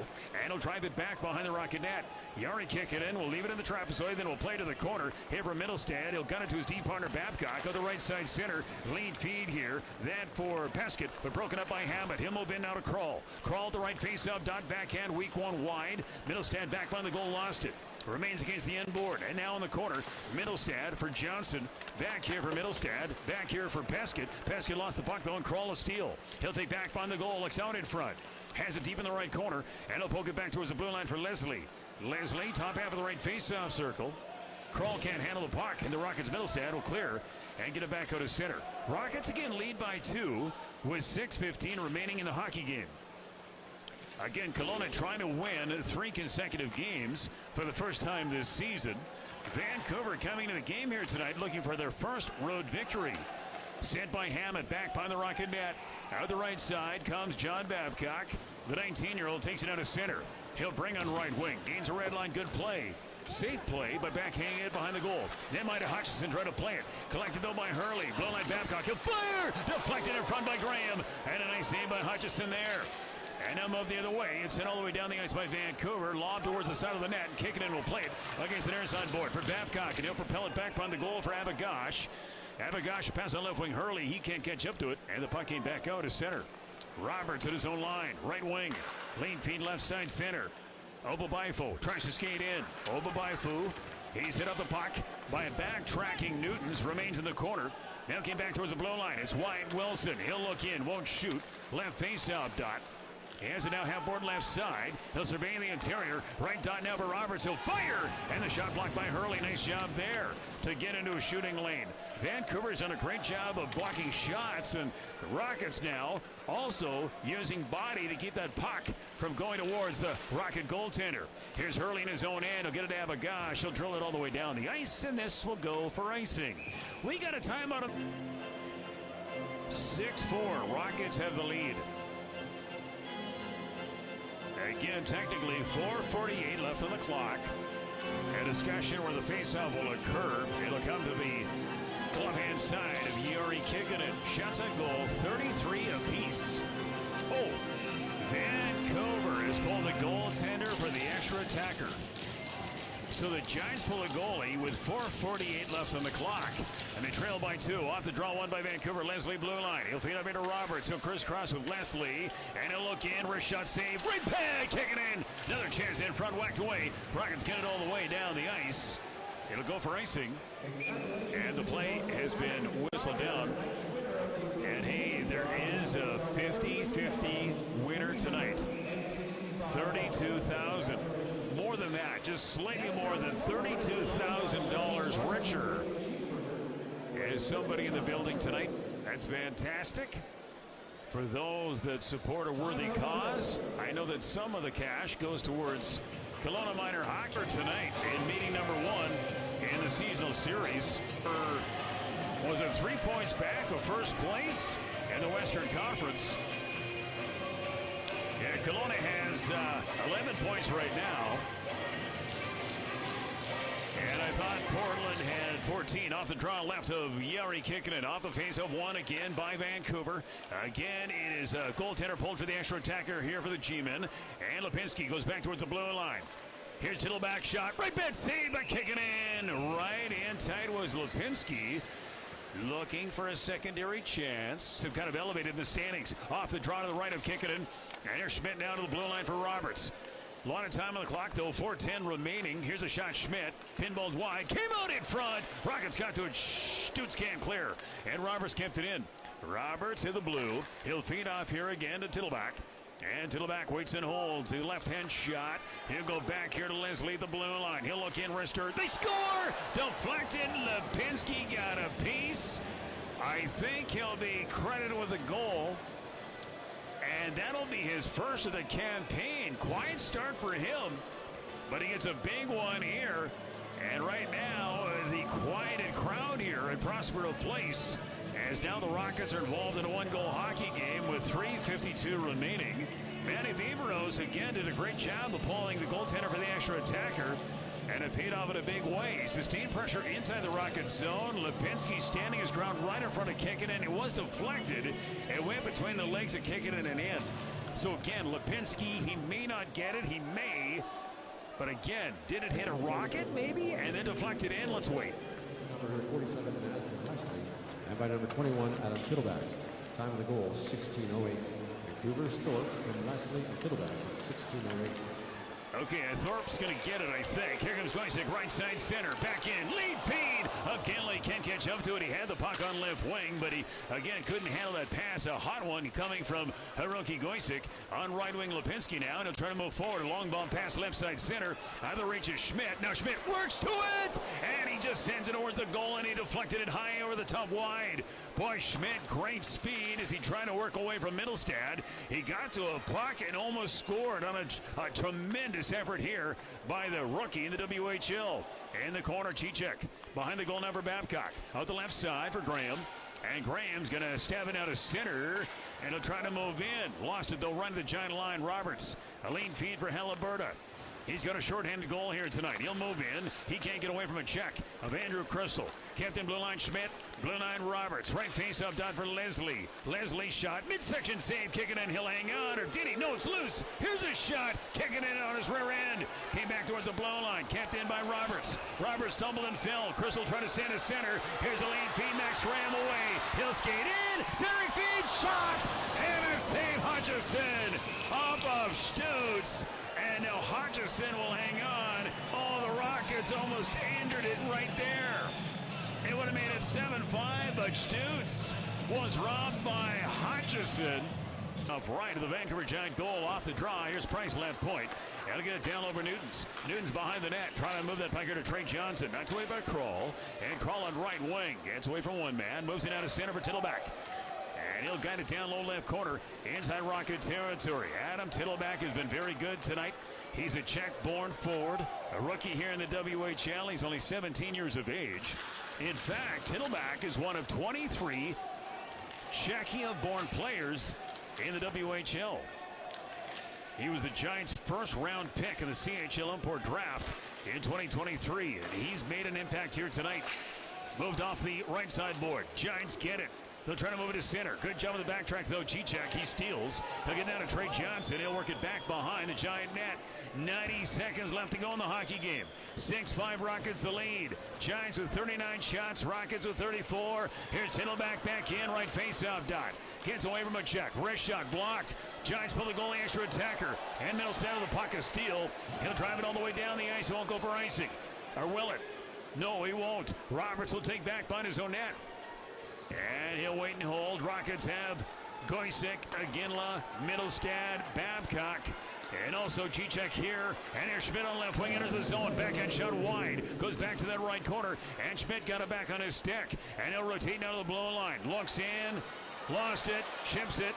And he'll drive it back behind the Rocket net. Yari kick it in. We'll leave it in the trapezoid. Then we'll play to the corner. Here for Middlestad. He'll gun it to his deep partner Babcock on the right side center. Lead feed here. That for Peskett, but broken up by Hammett. He'll move in now to Kroll. Kroll the right face up. Dot backhand. Weak one wide. Middlestad back behind the goal. Lost it. Remains against the end board. And now in the corner, Middlestad for Johnson. Back here for Middlestad. Back here for Peskett. Peskett lost the puck though and Kroll a steal. He'll take back behind the goal. Looks out in front. Has it deep in the right corner. And he'll poke it back towards the blue line for Leslie. Leslie, top half of the right face-off circle. Kroll can't handle the puck. And the Rockets Middlestad will clear and get it back out of center. Rockets again lead by 2 with 6:15 remaining in the hockey game. Again, Kelowna trying to win 3 consecutive games for the first time this season. Vancouver coming to the game here tonight looking for their first road victory. Sent by Hammett back behind the Rocket net. Out the right side comes John Babcock. The 19-year-old takes it out of center. He'll bring on right wing. Gains a red line. Good play. Safe play, but backhand it behind the goal. Then might have Hutchison try to play it. Collected though by Hurley. Blue line Babcock. He'll fire! Deflected in front by Graham. And a nice save by Hutchison there. And now move the other way. It's sent all the way down the ice by Vancouver. Lob towards the side of the net. And kick it in. Will play it against the near side board for Babcock. And he'll propel it back behind the goal for Abagosh. Abagosh pass on left wing. Hurley. He can't catch up to it. And the puck came back out to center. Roberts at his own line. Right wing. Lean feed left side center. Obabaifu tries to skate in. Obabaifu. He's hit up the puck by a backtracking Newtons. Remains in the corner. Now came back towards the blue line. It's Wyatt Wilson. He'll look in, won't shoot. Left face-off dot. He has it now half-board left side. He'll survey the interior. Right dot now for Roberts. He'll fire! And the shot blocked by Hurley. Nice job there to get into a shooting lane. Vancouver's done a great job of blocking shots. And the Rockets now also using body to keep that puck from going towards the Rocket goaltender. Here's Hurley in his own end. He'll get it to Abagash. He'll drill it all the way down the ice. And this will go for icing. We got a timeout of 6-4. Rockets have the lead. Again, technically, 4:48 left on the clock. A discussion where the faceoff will occur. It'll come to the glove hand side of Jari Kikkonen. Shots on goal, 33 apiece. Oh, Vancouver has pulled the goaltender for the extra attacker. So the Giants pull a goalie with 4:48 left on the clock. And they trail by 2. Off the draw, one by Vancouver. Leslie blue line. He'll feed up into Roberts. He'll crisscross with Leslie. And he'll look in. Wrist shot save. Right pad. Kicking in. Another chance in front. Whacked away. Rockets get it all the way down the ice. It'll go for icing. And the play has been whistled down. And hey, there is a 50-50 winner tonight. 32,000. More than that, just slightly more than $32,000 richer is somebody in the building tonight. That's fantastic. For those that support a worthy cause, I know that some of the cash goes towards Kelowna Minor Hockey tonight in meeting number 1 in the seasonal series. Was it 3 points back of first place in the Western Conference? Yeah, Kelowna has 11 points right now. And I thought Portland had 14. Off the draw left of Jari Kikkonen. Off the face of 1 again by Vancouver. Again, it is a goaltender pulled for the extra attacker here for the G-men. And Lipinski goes back towards the blue line. Here's Tittleback shot. Right bit save by Kikkonen. Right in tight was Lipinski. Looking for a secondary chance. Some kind of elevated in the standings. Off the draw to the right of Kikkonen. And here's Schmidt down to the blue line for Roberts. A lot of time on the clock, though. 4:10 remaining. Here's a shot. Schmidt. Pinballed wide. Came out in front. Rockets got to it. Stutz can't clear. And Roberts kept it in. Roberts in the blue. He'll feed off here again to Tittleback. And Tittleback waits and holds. The left-hand shot. He'll go back here to Leslie at the blue line. He'll look in, wrister. They score! Deflected. Lipinski got a piece. I think he'll be credited with a goal. And that'll be his first of the campaign. Quiet start for him. But he gets a big one here. And right now, the quieted crowd here at Prospero Place, as now the Rockets are involved in a one-goal hockey game with 3:52 remaining. Manny Viveros again did a great job of pulling the goaltender for the extra attacker. And it paid off in a big way. Sustained pressure inside the Rocket zone. Lipinski standing his ground right in front of Kikkonen. It was deflected. It went between the legs of Kikkonen and in. So again, Lipinski, he may not get it. He may. But again, did it hit a Rocket maybe? And then deflected in. Let's wait. Number 47, Aston Leslie. And by number 21, Adam Tittleback. Time of the goal, 16:08. Vancouver's Thorpe and Leslie and Tittleback at 16:08. Okay, and Thorpe's going to get it, I think. Here comes Goisek, right side center. Back in, lead feed. Again, can't catch up to it. He had the puck on left wing, but he, again, couldn't handle that pass. A hot one coming from Hiroki Goisek on right wing. Lipinski now, and he'll try to move forward. A long ball pass left side center. Out of the reach is Schmidt. Now Schmidt works to it, and he just sends it towards the goal, and he deflected it high over the top wide. Boy, Schmidt, great speed as he tried to work away from Middlestad. He got to a puck and almost scored on a tremendous effort here by the rookie in the WHL. In the corner, Cicek. Behind the goal number, Babcock. Out the left side for Graham. And Graham's going to stab it out of center. And he'll try to move in. Lost it, though, run to the giant line. Roberts. A lean feed for Halliburton. He's got a shorthanded goal here tonight. He'll move in. He can't get away from a check of Andrew Crystal. Captain blue line Schmidt. Blue line Roberts. Right face up dot for Leslie. Leslie shot. Midsection save. Kicking in. He'll hang on. Or did he? No, it's loose. Here's a shot. Kicking in on his rear end. Came back towards the blue line. Kept in by Roberts. Roberts stumbled and fell. Crystal trying to send to center. Here's a lead feed. Max Graham away. He'll skate in. Centering feed. Shot. And a save. Hutchison. Off of Stutz. And now Hodgson will hang on. Oh, the Rockets almost ended it right there. It would have made it 7-5, but Stutz was robbed by Hutchison. Up right of the Vancouver Giant goal off the draw. Here's Price left point. That'll get it down over Newton's. Newton's behind the net, trying to move that pucker to Trey Johnson. Knocked away by Kroll. And Kroll on right wing. Gets away from one man. Moves it out to center for Tittleback. And he'll guide it down low left corner. Inside Rocket territory. Adam Tittleback has been very good tonight. He's a Czech-born forward. A rookie here in the WHL. He's only 17 years of age. In fact, Tittleback is one of 23 Czechia-born players in the WHL. He was the Giants' first-round pick in the CHL import draft in 2023, and he's made an impact here tonight. Moved off the right side board. Giants get it. They'll try to move it to center. Good job on the backtrack, though. Cicek, he steals. He'll get down to Trey Johnson. He'll work it back behind the Giant net. 90 seconds left to go in the hockey game. 6-5 Rockets the lead. Giants with 39 shots. Rockets with 34. Here's Tittleback back in. Right face-off dot. Gets away from a check. Wrist shot blocked. Giants pull the goalie extra attacker. And middle stand of the puck of Steele. He'll drive it all the way down the ice. He won't go for icing. Or will it? No, he won't. Roberts will take back behind his own net. And he'll wait and hold. Rockets have Goisek, Aginla, Middlestad, Babcock, and also Cicek here. And here's Schmidt on left wing, enters the zone. Backhand shot wide. Goes back to that right corner. And Schmidt got it back on his stick. And he'll rotate down to the blue line. Looks in. Lost it. Chips it.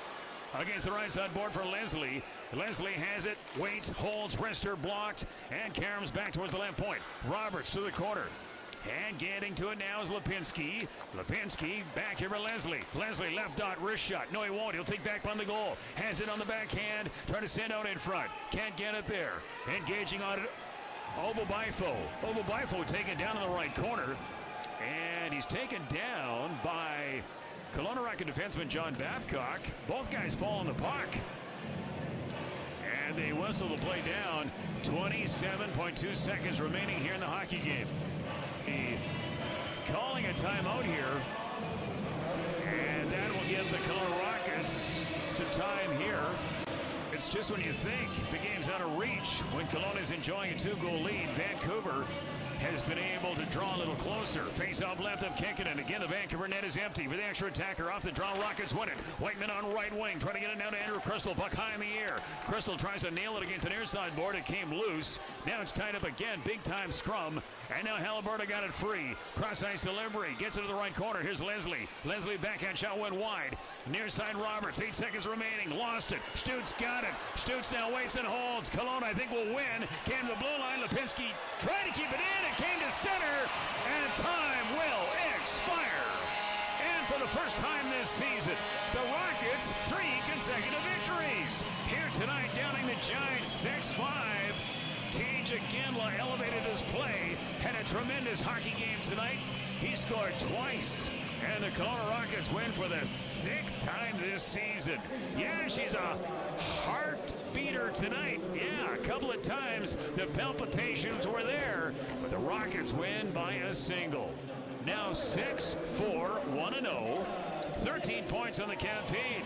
Against the right side board for Leslie. Leslie has it. Waits. Holds. Wrister blocked. And Karam's back towards the left point. Roberts to the corner. And getting to it now is Lipinski. Lipinski back here for Leslie. Leslie left dot, wrist shot. No, he won't. He'll take back on the goal. Has it on the backhand. Trying to send out in front. Can't get it there. Engaging on it. Obobifo. Obobifo taken down in the right corner. And he's taken down by Kelowna Rocket defenseman John Babcock. Both guys fall on the puck. And they whistle the play down. 27.2 seconds remaining here in the hockey game. Calling a timeout here, and that will give the Kelowna Rockets some time here. It's just when you think the game's out of reach, when Kelowna is enjoying a 2-goal lead, Vancouver has been able to draw a little closer. Face off left of Kekkonen. Again, the Vancouver net is empty for the extra attacker. Off the draw, Rockets win it. Whiteman on right wing, trying to get it down to Andrew Crystal. Puck high in the air. Crystal tries to nail it against the near side board. It came loose. Now it's tied up again. Big time scrum. And now Halliburton got it free. Cross ice delivery. Gets it to the right corner. Here's Leslie. Leslie backhand shot went wide. Near side Roberts. 8 seconds remaining. Lost it. Stutz got it. Stutz now waits and holds. Kelowna, I think, will win. Came to the blue line. Lipinski trying to keep it in. It came to center. And time will expire. And for the first time this season, the Rockets 3 consecutive victories. Here tonight, downing the Giants 6-5. Tage Aginla elevated his play, had a tremendous hockey game tonight. He scored twice, and the Kelowna Rockets win for the 6th time this season. Yeah, she's a heart beater tonight. Yeah, a couple of times the palpitations were there, but the Rockets win by a single. Now 6-4, 1-0, 13 points on the campaign.